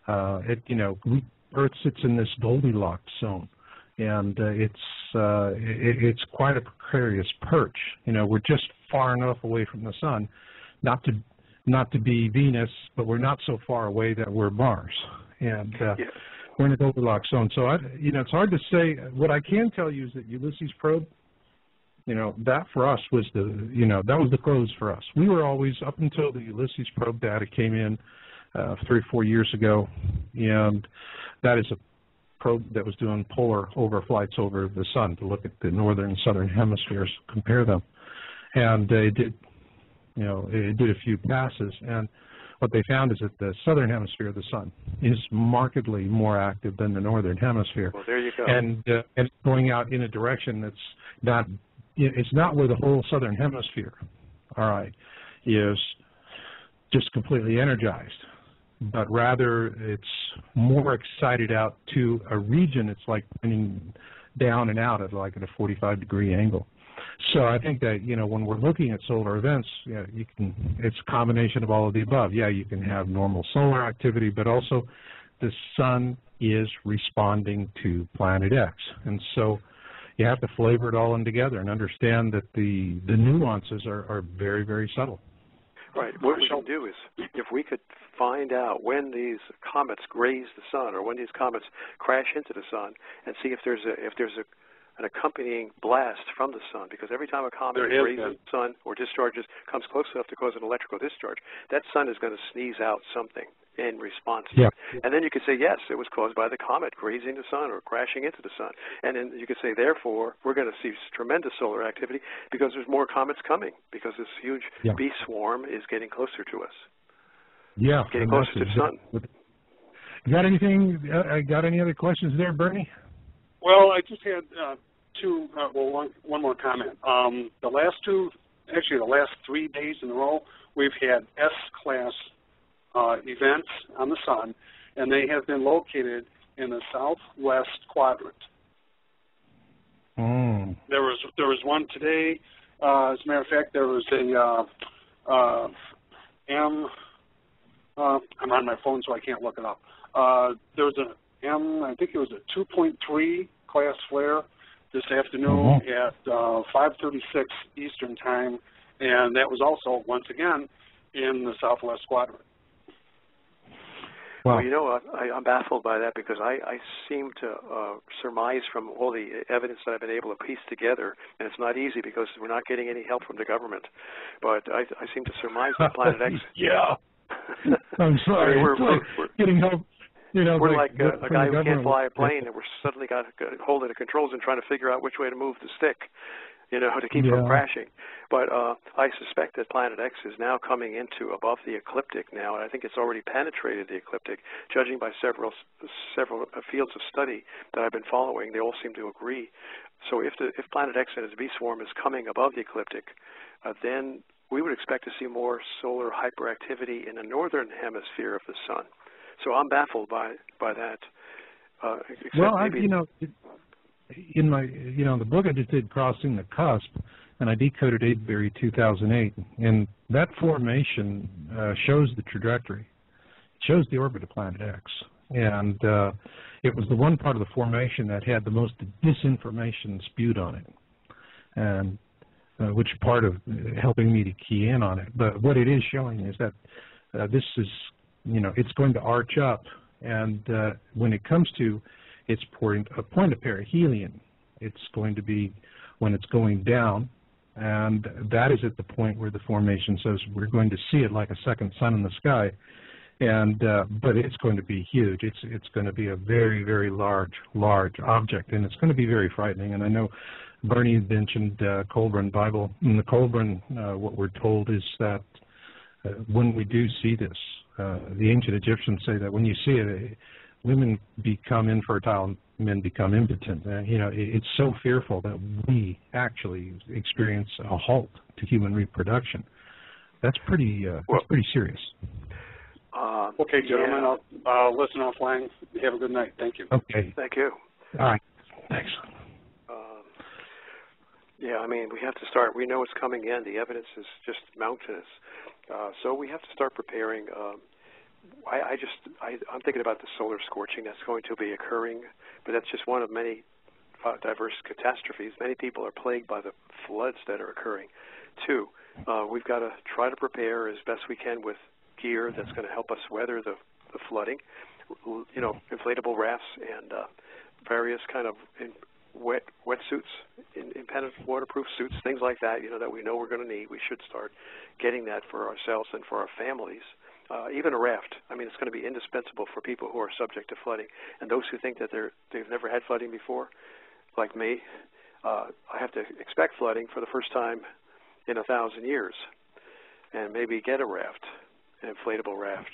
Earth sits in this Goldilocks zone, and it's quite a precarious perch. We're just far enough away from the sun, not to be Venus, but we're not so far away that we're Mars, and we're in a Goldilocks zone. So it's hard to say. What I can tell you is that Ulysses probe. That for us was that was the close for us. We were always, up until the Ulysses probe data came in 3 or 4 years ago, and that is a probe that was doing polar overflights over the sun to look at the northern and southern hemispheres, compare them. And it did a few passes, and what they found is that the southern hemisphere of the sun is markedly more active than the northern hemisphere. Well, there you go. And it's going out in a direction that's not. It's not where the whole southern hemisphere, is just completely energized, but rather it's more excited out to a region. It's like pointing down and out at a 45-degree angle. So I think that when we're looking at solar events, it's a combination of all of the above. Yeah, you can have normal solar activity, but also the sun is responding to Planet X, and so you have to flavor it all in together and understand that the nuances are very, very subtle. Right. What we can do is, if we could find out when these comets graze the sun, or when these comets crash into the sun, and see if there's an accompanying blast from the sun, because every time a comet grazes the sun or comes close enough to cause an electrical discharge, that sun is going to sneeze out something in response to it. And then you could say, yes, it was caused by the comet grazing the sun or crashing into the sun. And then you could say, therefore, we're going to see tremendous solar activity because there's more comets coming, because this huge bee swarm is getting closer to us. Yeah. Getting closer to the sun. Got anything? Got any other questions there, Bernie? Well, I just had two. One more comment. The last 3 days in a row, we've had S-class events on the sun, and they have been located in the southwest quadrant. Mm. There was one today. As a matter of fact, there was a I'm on my phone, so I can't look it up. There was I think it was a 2.3 class flare this afternoon at 5:36 Eastern time, and that was also, once again, in the southwest quadrant. Well, you know, I'm baffled by that because I seem to surmise from all the evidence that I've been able to piece together, and it's not easy because we're not getting any help from the government, but I seem to surmise that Planet X... Yeah. I'm sorry. I mean, we're getting help. You know, we're like a guy who can't fly a plane, and we're suddenly got hold of the controls and trying to figure out which way to move the stick, you know, to keep from crashing. But I suspect that Planet X is now coming into above the ecliptic now, and I think it's already penetrated the ecliptic. Judging by several fields of study that I've been following, they all seem to agree. So if Planet X and its V swarm is coming above the ecliptic, then we would expect to see more solar hyperactivity in the northern hemisphere of the sun. So I'm baffled by that. You know, in my, you know, the book I just did, Crossing the Cusp, and I decoded Avebury 2008, and that formation shows the trajectory. It shows the orbit of Planet X, and it was the one part of the formation that had the most disinformation spewed on it, and which part of helping me to key in on it. But what it is showing is that this is, you know, it's going to arch up, and when it comes to its point of perihelion, it's going to be when it's going down, and that is at the point where the formation says we're going to see it like a second sun in the sky, and but it's going to be huge. It's going to be a very, very large object, and it's going to be very frightening. And I know Bernie mentioned Colburn Bible. In the Colburn, what we're told is that when we do see this, the ancient Egyptians say that when you see it, women become infertile, men become impotent. You know, it's so fearful that we actually experience a halt to human reproduction. That's pretty serious. Okay, gentlemen, I'll listen offline. Have a good night. Thank you. Okay. Thank you. All right. Thanks. Yeah, I mean, we have to start. We know it's coming in. The evidence is just mountainous. So we have to start preparing. I'm thinking about the solar scorching that's going to be occurring, but that's just one of many diverse catastrophes. Many people are plagued by the floods that are occurring. Two, we've got to try to prepare as best we can with gear that's going to help us weather the flooding. You know, inflatable rafts and various kind of wetsuits, impenetrable waterproof suits, things like that, you know, that we know we're going to need. We should start getting that for ourselves and for our families. Even a raft. I mean, it's going to be indispensable for people who are subject to flooding. And those who think that they've never had flooding before, like me, I have to expect flooding for the first time in 1,000 years, and maybe get a raft, an inflatable raft.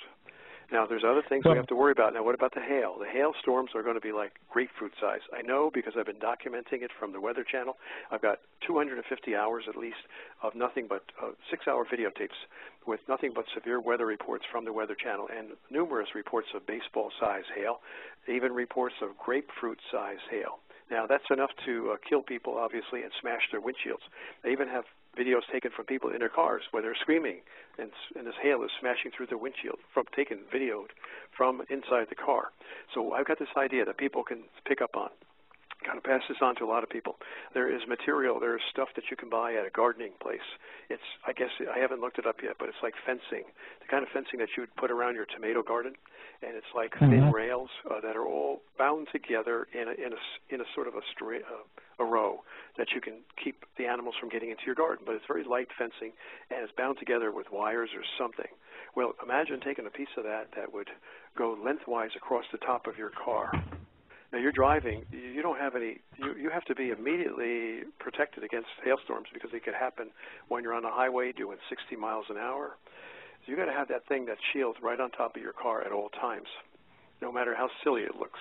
Now, there's other things we have to worry about. Now, what about the hail? The hailstorms are going to be like grapefruit size. I know because I've been documenting it from the Weather Channel. I've got 250 hours at least of nothing but 6-hour videotapes with nothing but severe weather reports from the Weather Channel and numerous reports of baseball-size hail, even reports of grapefruit-size hail. Now, that's enough to kill people, obviously, and smash their windshields. They even have videos taken from people in their cars where they're screaming, and this hail is smashing through their windshield, videoed from inside the car. So I've got this idea that people can pick up on. Got to pass this on to a lot of people. There is material, there is stuff that you can buy at a gardening place. It's, I guess, I haven't looked it up yet, but it's like fencing, the kind of fencing that you would put around your tomato garden, and it's like thin rails that are all bound together in a sort of a row that you can keep the animals from getting into your garden. But it's very light fencing, and it's bound together with wires or something. Well, imagine taking a piece of that would go lengthwise across the top of your car. Now, you're driving, you don't have any, you have to be immediately protected against hailstorms because they could happen when you're on the highway doing 60 miles an hour. So you got to have that thing, that shield, right on top of your car at all times. no matter how silly it looks.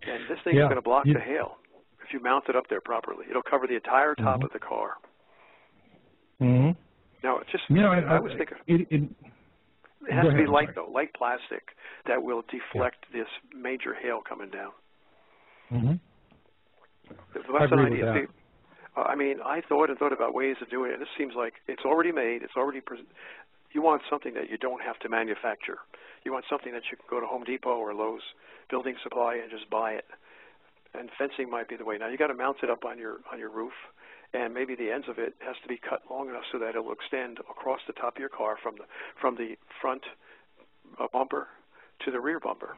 And this thing is Yeah. going to block the hail if you mount it up there properly. It'll cover the entire top of the car. Mm-hmm. Now, just I was thinking it has to be light, sorry. though, light plastic that will deflect this major hail coming down. Mm-hmm. That's I an agree idea. with that. See, I mean, I thought about ways of doing it. This seems like it's already made. It's already you want something that you don't have to manufacture. You want something that you can go to Home Depot or Lowe's Building Supply and just buy it. And fencing might be the way. Now you got to mount it up on your roof, and maybe the ends of it has to be cut long enough so that it'll extend across the top of your car from the front bumper to the rear bumper.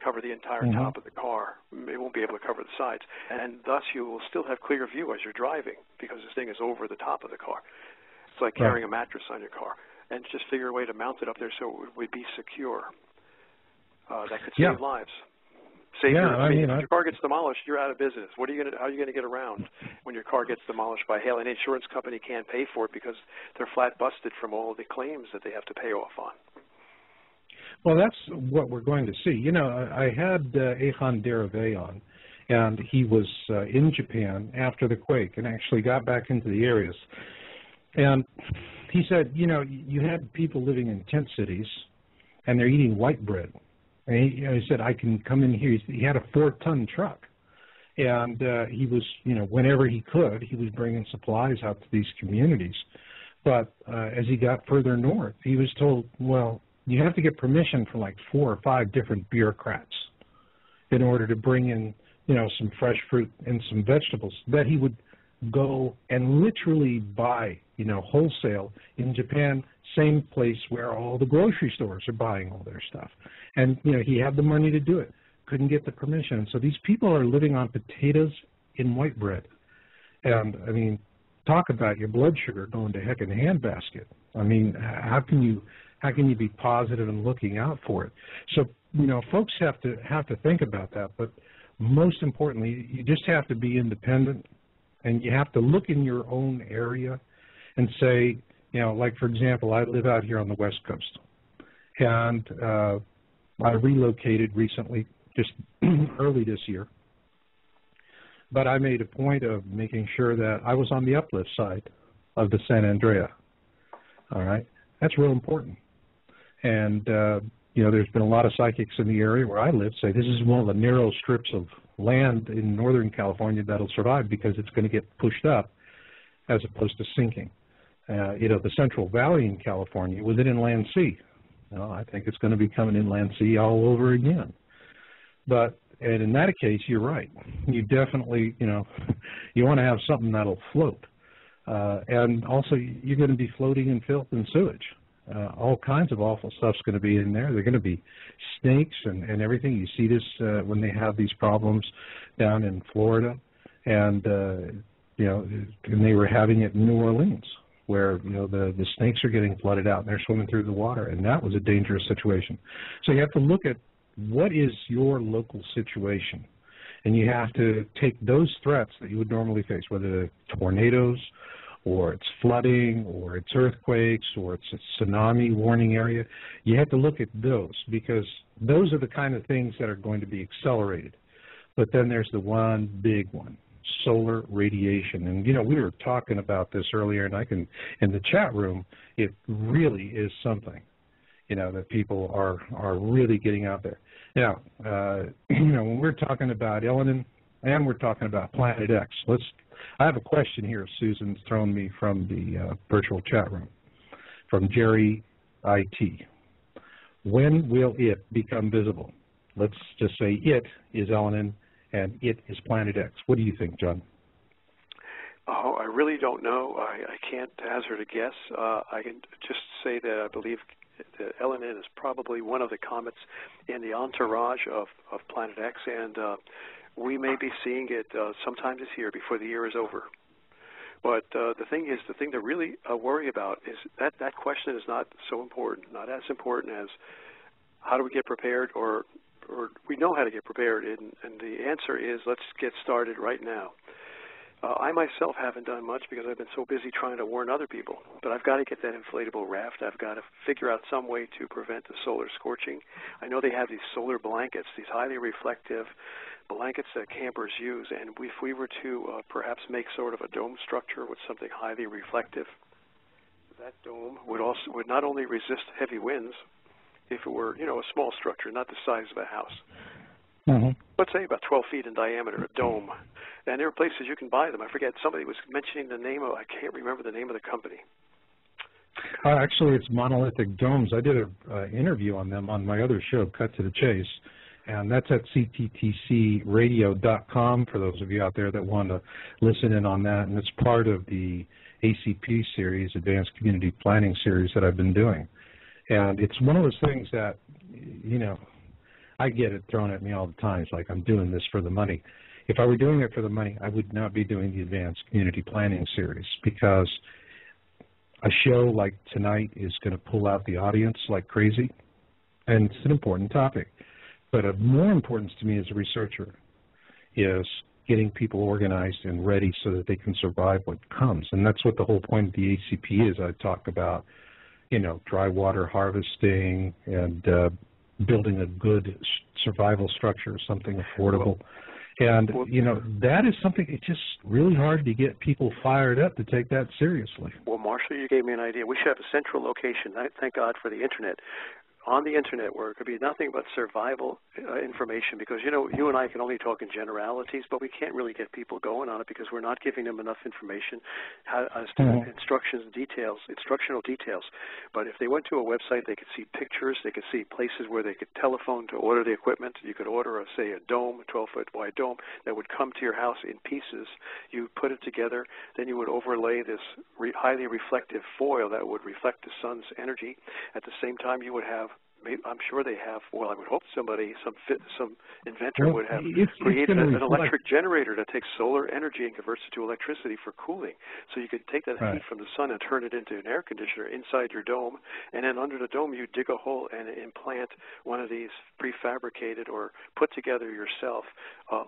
Cover the entire top of the car. It won't be able to cover the sides, and thus you will still have clear view as you're driving because this thing is over the top of the car. It's like carrying a mattress on your car, and just figure a way to mount it up there so it would be secure. That could save lives. If your car gets demolished, you're out of business. How are you going to get around when your car gets demolished by hail? An insurance company can't pay for it because they're flat busted from all the claims that they have to pay off on. Well, that's what we're going to see. You know, I had Ehan Derave on, and he was in Japan after the quake and actually got back into the areas. And he said, you know, you had people living in tent cities, and they're eating white bread. And he said, I can come in here. He had a 4-ton truck. And he was, you know, whenever he could, he was bringing supplies out to these communities. But as he got further north, he was told, well, you have to get permission from like 4 or 5 different bureaucrats in order to bring in, you know, some fresh fruit and some vegetables that he would go and literally buy, you know, wholesale in Japan, same place where all the grocery stores are buying all their stuff. And, you know, he had the money to do it, couldn't get the permission. So these people are living on potatoes in white bread. And, I mean, talk about your blood sugar going to heck in a handbasket. I mean, how can you be positive and looking out for it? So, you know, folks have to think about that. But most importantly, you just have to be independent, and you have to look in your own area and say, you know, like, for example, I live out here on the West Coast, and I relocated recently, just early this year. But I made a point of making sure that I was on the uplift side of the San Andrea. All right? That's real important. And, you know, there's been a lot of psychics in the area where I live say this is one of the narrow strips of land in Northern California that'll survive because it's going to get pushed up as opposed to sinking. You know, the Central Valley in California was an inland sea. You know, I think it's going to become an inland sea all over again. But, and in that case, you're right. You definitely, you know, you want to have something that'll float. And also, you're going to be floating in filth and sewage. All kinds of awful stuff's going to be in there. They're going to be snakes and everything. You see this when they have these problems down in Florida. And, you know, and they were having it in New Orleans, where, you know, the snakes are getting flooded out and they're swimming through the water, and that was a dangerous situation. So you have to look at what is your local situation, and you have to take those threats that you would normally face, whether it's tornadoes or it's flooding or it's earthquakes or it's a tsunami warning area. You have to look at those because those are the kind of things that are going to be accelerated. But then there's the one big one, solar radiation. And, you know, we were talking about this earlier, and I can, in the chat room, it really is something, you know, that people are really getting out there. Now, you know, when we're talking about Elenin and we're talking about Planet X, I have a question here Susan's thrown me from the virtual chat room, from Jerry IT. When will it become visible? Let's just say it is Elenin and it is Planet X. What do you think, John? Oh, I really don't know. I can't hazard a guess. I can just say that I believe that Elenin is probably one of the comets in the entourage of Planet X, and we may be seeing it sometime this year before the year is over. But the thing to really worry about is that question is not so important, not as important as how do we get prepared, or we know how to get prepared, and the answer is let's get started right now. I myself haven't done much because I've been so busy trying to warn other people. But I've got to get that inflatable raft. I've got to figure out some way to prevent the solar scorching. I know they have these solar blankets, these highly reflective blankets that campers use. And if we were to perhaps make sort of a dome structure with something highly reflective, that dome would not only resist heavy winds, if it were, a small structure, not the size of a house. Mm-hmm. Let's say about 12 feet in diameter, a dome. And there are places you can buy them. I forget, somebody was mentioning the name of, I can't remember the name of the company. Actually, it's Monolithic Domes. I did an interview on them on my other show, Cut to the Chase, and that's at cttcradio.com for those of you out there that want to listen in on that. And it's part of the ACP series, Advanced Community Planning series that I've been doing. And it's one of those things that, I get it thrown at me all the time. It's like, I'm doing this for the money. If I were doing it for the money, I would not be doing the Advanced Community Planning series, because a show like tonight is going to pull out the audience like crazy, and it's an important topic. But of more importance to me as a researcher is getting people organized and ready so that they can survive what comes. And that's what the whole point of the ACP is. I talk about, dry water harvesting and building a good survival structure, something affordable. And, that is something, it's just really hard to get people fired up to take that seriously. Well, Marshall, you gave me an idea. We should have a central location. Thank God for the Internet. On the Internet, where it could be nothing but survival information, because, you and I can only talk in generalities, but we can't really get people going on it because we're not giving them enough information as to instructional details. But if they went to a website, they could see pictures, they could see places where they could telephone to order the equipment. You could order, say, a dome, a 12-foot wide dome that would come to your house in pieces. You put it together, then you would overlay this highly reflective foil that would reflect the sun's energy. At the same time, you would have, I'm sure they have, well, I would hope some inventor would have created an electric generator that takes solar energy and converts it to electricity for cooling. So you could take that heat from the sun and turn it into an air conditioner inside your dome, and then under the dome you dig a hole and implant one of these prefabricated or put together yourself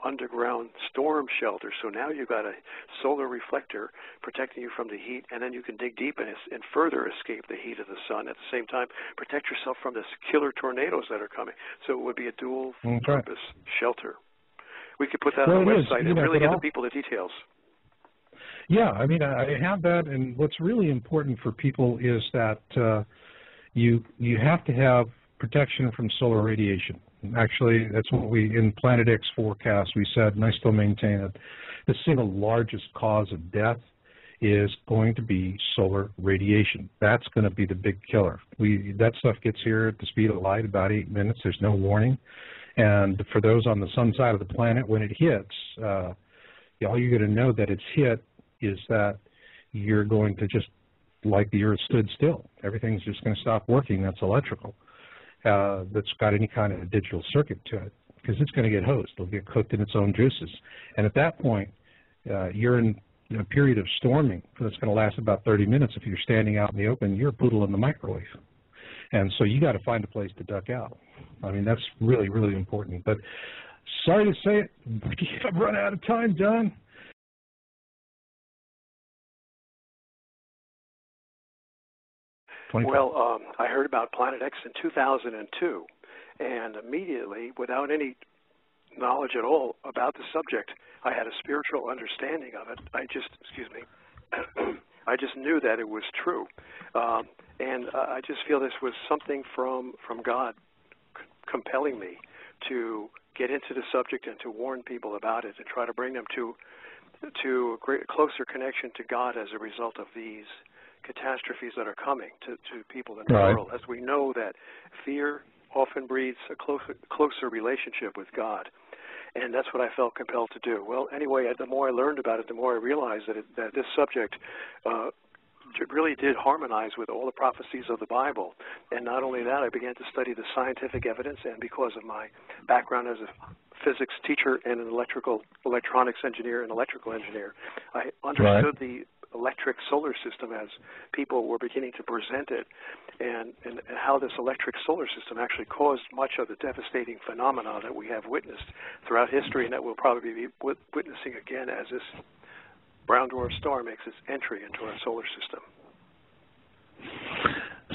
underground storm shelters. So now you've got a solar reflector protecting you from the heat, and then you can dig deep and further escape the heat of the sun. At the same time, protect yourself from this killer tornadoes that are coming. So it would be a dual-purpose shelter. We could put that on the website and really give the people the details. Yeah, I mean, I have that, and what's really important for people is that you have to have protection from solar radiation. Actually, that's what we, in Planet X forecast, we said, and I still maintain it, the single largest cause of death is going to be solar radiation. That's going to be the big killer. That stuff gets here at the speed of light, about 8 minutes. There's no warning. And for those on the sun side of the planet, when it hits, all you're going to know that it's hit is that you're going to just, like the Earth stood still. Everything's just going to stop working. That's electrical. That's got any kind of a digital circuit to it, because it's going to get hosed. It'll get cooked in its own juices. And at that point, you're in a period of storming that's going to last about 30 minutes. If you're standing out in the open, you're a poodle in the microwave. And so you got to find a place to duck out. I mean, that's really, really important. But sorry to say it, I've run out of time, John. Well, I heard about Planet X in 2002, and immediately, without any knowledge at all about the subject, I had a spiritual understanding of it. I just knew that it was true, and I just feel this was something from God compelling me to get into the subject and to warn people about it and try to bring them to a closer connection to God as a result of these catastrophes that are coming to people in the world. As we know that fear often breeds a closer relationship with God. And that's what I felt compelled to do. Well, anyway, the more I learned about it, the more I realized that this subject really did harmonize with all the prophecies of the Bible. And not only that, I began to study the scientific evidence, and because of my background as a physics teacher and an electronics engineer and electrical engineer, I understood the electric solar system as people were beginning to present it, and how this electric solar system actually caused much of the devastating phenomena that we have witnessed throughout history, and that we'll probably be witnessing again as this brown dwarf star makes its entry into our solar system.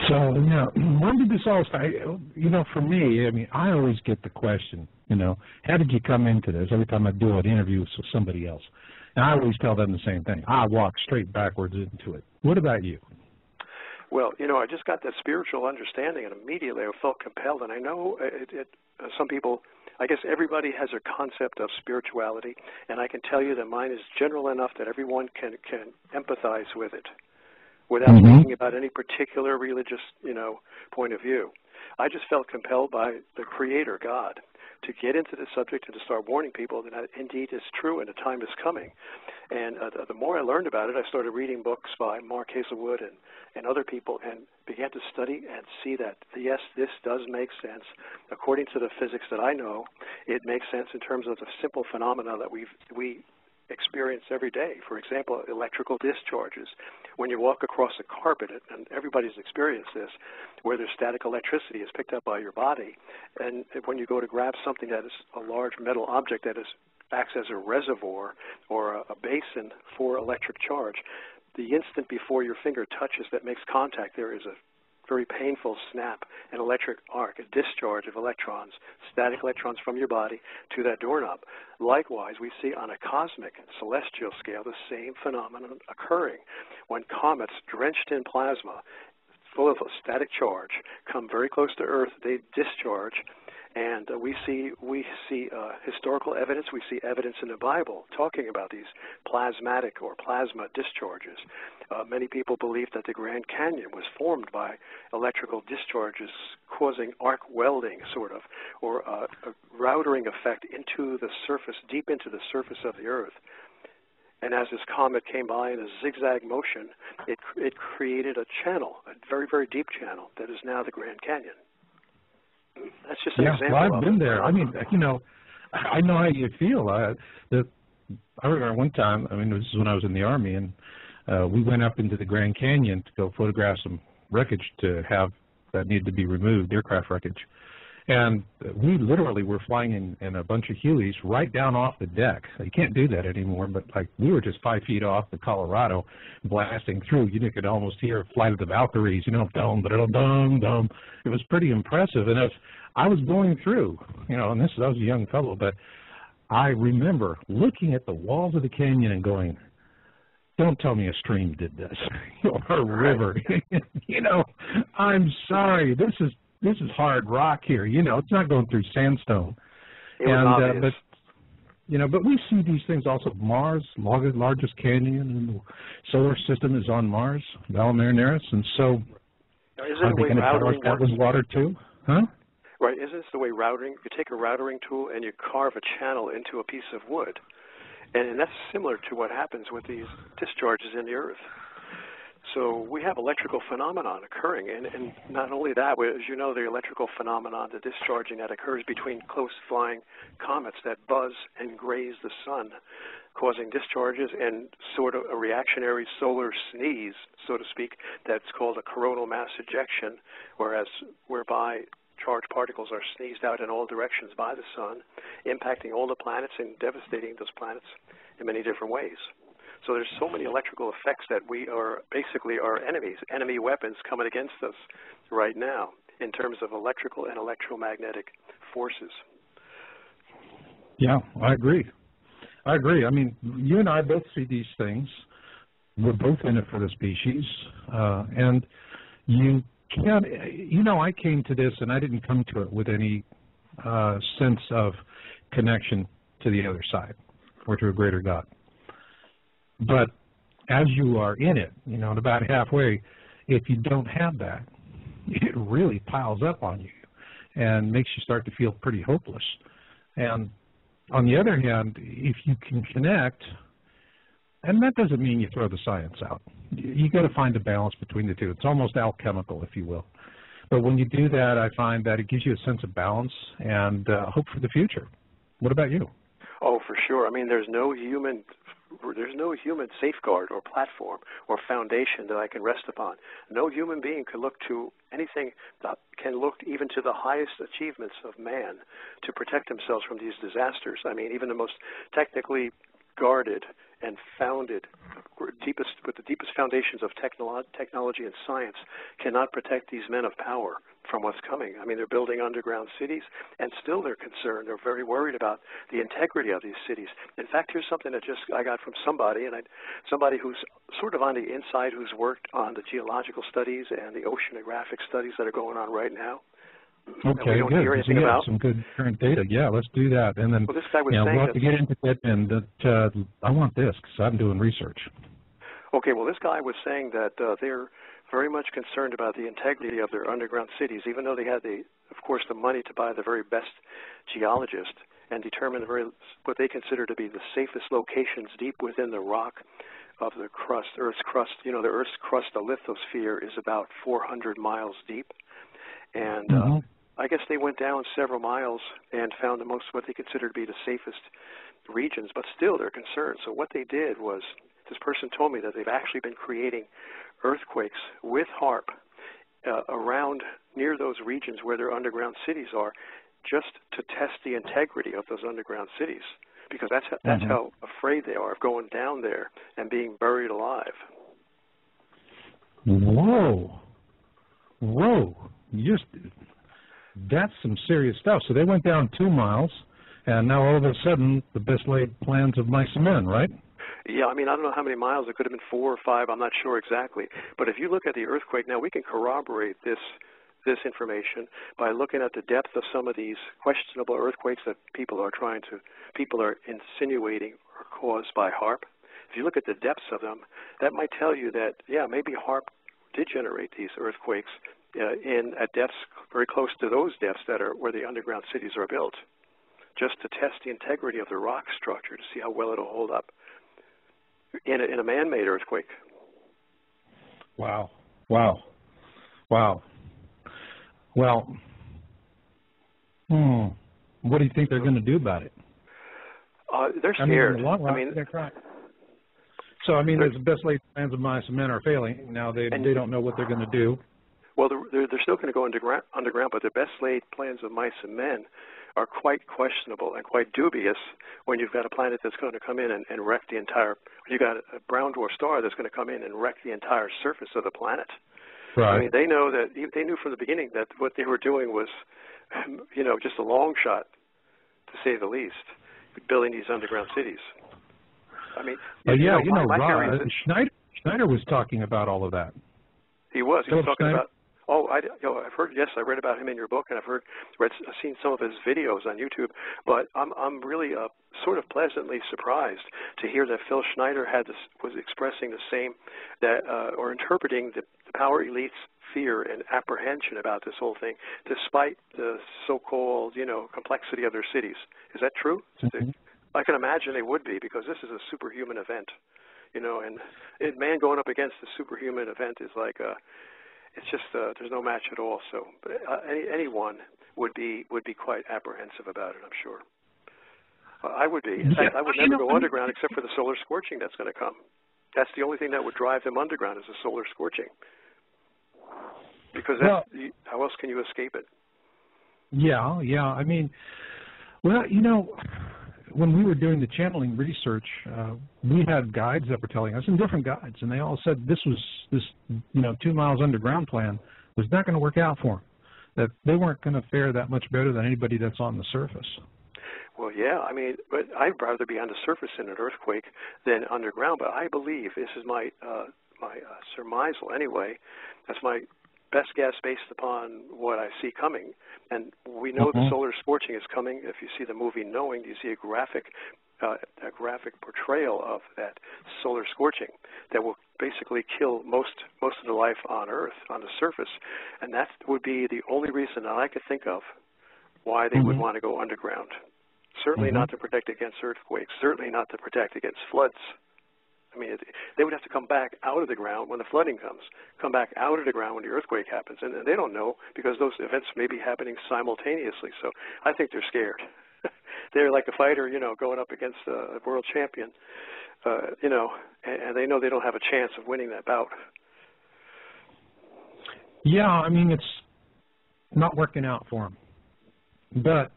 So, when did this all start? For me, I mean, I always get the question, how did you come into this? Every time I do an interview with somebody else. And I always tell them the same thing. I walk straight backwards into it. What about you? Well, I just got that spiritual understanding, and immediately I felt compelled. And I know some people, I guess everybody has a concept of spirituality, and I can tell you that mine is general enough that everyone can empathize with it without thinking about any particular religious, point of view. I just felt compelled by the Creator, God, to get into the subject and to start warning people that indeed is true and a time is coming. And the more I learned about it, I started reading books by Mark Hazelwood and other people and began to study and see that, yes, this does make sense. According to the physics that I know, it makes sense in terms of the simple phenomena that we experience every day. For example, electrical discharges. When you walk across a carpet, and everybody's experienced this, where there's static electricity is picked up by your body, and when you go to grab something that is a large metal object that acts as a reservoir or a basin for electric charge, the instant before your finger touches that makes contact, there is a very painful snap, an electric arc, a discharge of electrons, static electrons from your body to that doorknob. Likewise, we see on a cosmic, celestial scale the same phenomenon occurring. When comets drenched in plasma, full of a static charge, come very close to Earth, they discharge, and we see historical evidence. We see evidence in the Bible talking about these plasmatic or plasma discharges. Many people believe that the Grand Canyon was formed by electrical discharges causing arc welding, sort of, or a routering effect into the surface, deep into the surface of the Earth. And as this comet came by in a zigzag motion, it created a channel, a very, very deep channel that is now the Grand Canyon. That's just an example. Well, I've been there. I mean, I know how you feel. I remember one time, this is when I was in the Army, and we went up into the Grand Canyon to go photograph some wreckage that needed to be removed, aircraft wreckage. And we literally were flying in a bunch of Hueys right down off the deck. You can't do that anymore, but we were just 5 feet off the Colorado blasting through. You could almost hear Flight of the Valkyries, dum, dum, dum, dum. It was pretty impressive. And as I was going through, and I was a young fellow, but I remember looking at the walls of the canyon and going, don't tell me a stream did this, or a river. I'm sorry, this is hard rock here. It's not going through sandstone. But we see these things also. Mars, largest canyon in the solar system is on Mars, Val Marineris, and so are they going to tell us that was water too? Huh? Right. Isn't this the way routing? You take a routering tool and you carve a channel into a piece of wood, and that's similar to what happens with these discharges in the Earth. So we have electrical phenomenon occurring, and not only that, as you know, the electrical phenomenon, the discharging that occurs between close-flying comets that buzz and graze the sun, causing discharges and sort of a reactionary solar sneeze, so to speak, that's called a coronal mass ejection, whereby charged particles are sneezed out in all directions by the sun, impacting all the planets and devastating those planets in many different ways. So there's so many electrical effects that we are basically our enemies, enemy weapons coming against us right now in terms of electrical and electromagnetic forces. Yeah, I agree. I mean, you and I both see these things. We're both in it for the species. And you can't, I came to this and I didn't come to it with any sense of connection to the other side or to a greater God. But as you are in it, about halfway, if you don't have that, it really piles up on you and makes you start to feel pretty hopeless. And on the other hand, if you can connect, and that doesn't mean you throw the science out. You got to find a balance between the two. It's almost alchemical, if you will. But when you do that, I find that it gives you a sense of balance and hope for the future. What about you? Oh, for sure. I mean, there's no human safeguard or platform or foundation that I can rest upon. No human being can look to anything that can look even to the highest achievements of man to protect themselves from these disasters. I mean, even the most technically guarded and founded with the deepest foundations of technology and science cannot protect these men of power from what's coming. I mean, they're building underground cities, and still they're concerned. They're very worried about the integrity of these cities. In fact, here's something that I got from somebody, somebody who's sort of on the inside, who's worked on the geological studies and the oceanographic studies that are going on right now. Okay, good. Hear anything about some good current data. Yeah, let's do that. And then, well, this guy was saying we'll have to get into it, and I want this because I'm doing research. Okay, well, this guy was saying that they're very much concerned about the integrity of their underground cities, even though they had, of course, the money to buy the very best geologists and determine what they consider to be the safest locations deep within the rock of the crust, Earth's crust. The Earth's crust, the lithosphere, is about 400 miles deep. And I guess they went down several miles and found what they consider to be the safest regions, but still they're concerned. So what they did was, this person told me that they've actually been creating earthquakes with HAARP around near those regions where their underground cities are, just to test the integrity of those underground cities, because that's how afraid they are of going down there and being buried alive. Whoa. That's some serious stuff. So they went down 2 miles, and now all of a sudden the best laid plans of mice and men, right? Yeah, I mean, I don't know how many miles. It could have been 4 or 5. I'm not sure exactly. But if you look at the earthquake, now we can corroborate this information by looking at the depth of some of these questionable earthquakes that people are insinuating are caused by HAARP. If you look at the depths of them, that might tell you that, yeah, maybe HAARP did generate these earthquakes at depths very close to those depths that are where the underground cities are built, just to test the integrity of the rock structure to see how well it'll hold up in a man-made earthquake. Wow. Well, what do you think they're going to do about it? They're scared. In the long run, they're crying. So, there's the best laid plans of mice and men are failing. Now they don't know what they're going to do. Well, they're still going to go underground, but the best laid plans of mice and men are quite questionable and quite dubious when you've got a planet that's going to come in and wreck the entire, you've got a brown dwarf star that's going to come in and wreck the entire surface of the planet. Right. I mean, they knew from the beginning that what they were doing was, just a long shot, to say the least, building these underground cities. I mean, Schneider was talking about all of that. He was talking Schneider? about. I've heard. Yes, I read about him in your book, and I've seen some of his videos on YouTube. But I'm really sort of pleasantly surprised to hear that Phil Schneider was expressing the same or interpreting the power elite's fear and apprehension about this whole thing, despite the so-called complexity of their cities. Is that true? Mm-hmm. I can imagine they would be, because this is a superhuman event, and man going up against a superhuman event is like it's just there's no match at all. So anyone would be quite apprehensive about it, I'm sure. I would be. In fact, I would never go underground except for the solar scorching that's going to come. That's the only thing that would drive them underground, is the solar scorching. Because how else can you escape it? Yeah. When we were doing the channeling research, we had guides that were telling us, and different guides, and they all said this 2 miles underground plan was not going to work out for them, that they weren't going to fare that much better than anybody that's on the surface. Well, yeah, but I'd rather be on the surface in an earthquake than underground, but I believe, this is my surmisal anyway, that's my best guess based upon what I see coming. And we know the solar scorching is coming. If you see the movie Knowing, you see a graphic portrayal of that solar scorching that will basically kill most of the life on Earth, on the surface. And that would be the only reason that I could think of why they would want to go underground. Certainly not to protect against earthquakes, certainly not to protect against floods. They would have to come back out of the ground when the flooding comes, come back out of the ground when the earthquake happens. And they don't know, because those events may be happening simultaneously. So I think they're scared. They're like a fighter, going up against a world champion, and they know they don't have a chance of winning that bout. Yeah, it's not working out for them. But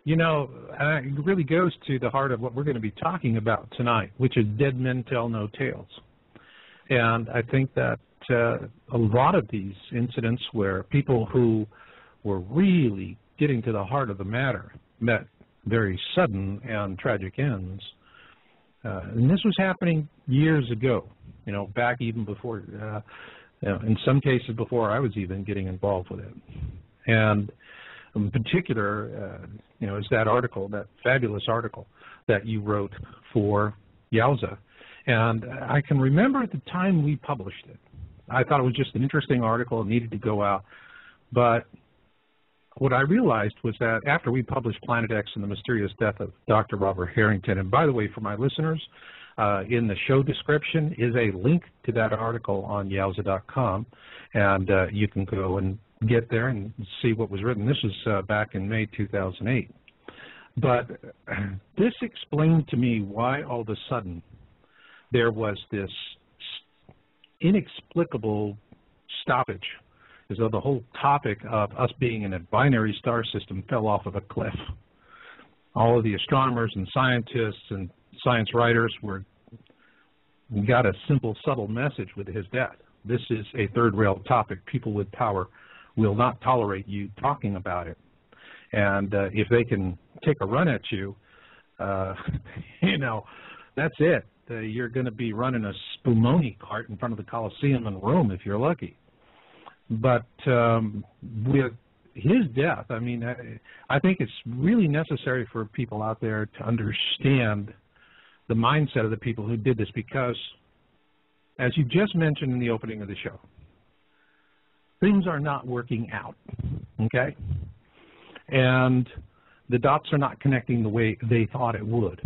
You know, it really goes to the heart of what we're going to be talking about tonight, which is dead men tell no tales. And I think that a lot of these incidents where people who were really getting to the heart of the matter met very sudden and tragic ends. And this was happening years ago, you know, back even before, in some cases before I was even getting involved with it. And in particular, you know, is that article, that fabulous article that you wrote for Yowza. And I can remember at the time we published it, I thought it was just an interesting article. It needed to go out. But what I realized was that after we published Planet X and the Mysterious Death of Dr. Robert Harrington, and by the way, for my listeners, in the show description is a link to that article on Yowza.com, and you can go and get there and see what was written. This was back in May 2008. But this explained to me why all of a sudden there was this inexplicable stoppage, as though the whole topic of us being in a binary star system fell off of a cliff. All of the astronomers and scientists and science writers got a simple, subtle message with his death. This is a third-rail topic. People with power will not tolerate you talking about it. And if they can take a run at you, you know, that's it. You're going to be running a spumoni cart in front of the Colosseum in Rome if you're lucky. But with his death, I mean, I think it's really necessary for people out there to understand the mindset of the people who did this, because, as you just mentioned in the opening of the show, things are not working out, okay? And the dots are not connecting the way they thought it would.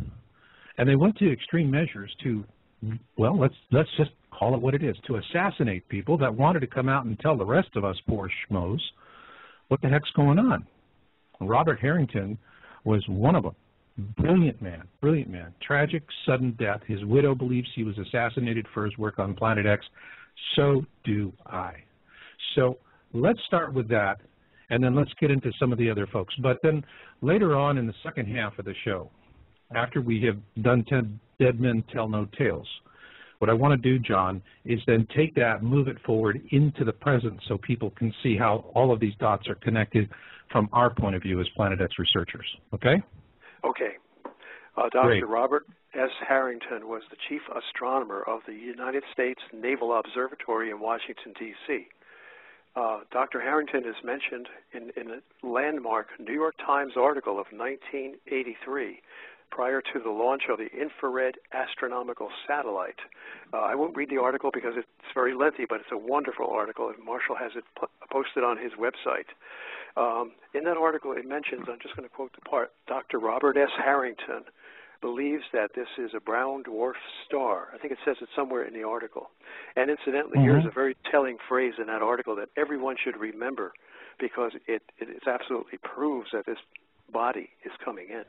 And they went to extreme measures to, well, let's just call it what it is, to assassinate people that wanted to come out and tell the rest of us poor schmoes what the heck's going on. Robert Harrington was one of them. Brilliant man, brilliant man. Tragic, sudden death. His widow believes he was assassinated for his work on Planet X. So do I. So let's start with that, and then let's get into some of the other folks. But then later on in the second half of the show, after we have done 10 Dead Men Tell No Tales, what I want to do, John, is then take that, move it forward into the present so people can see how all of these dots are connected from our point of view as Planet X researchers. Okay? Okay. Dr. Robert S. Harrington was the chief astronomer of the United States Naval Observatory in Washington, D.C. Dr. Harrington is mentioned in a landmark New York Times article of 1983, prior to the launch of the infrared astronomical satellite. I won't read the article because it's very lengthy, but it's a wonderful article, and Marshall has it posted on his website. In that article, it mentions, I'm just going to quote the part, Dr. Robert S. Harrington believes that this is a brown dwarf star. I think it says it somewhere in the article. And incidentally, here's a very telling phrase in that article that everyone should remember, because it absolutely proves that this body is coming in.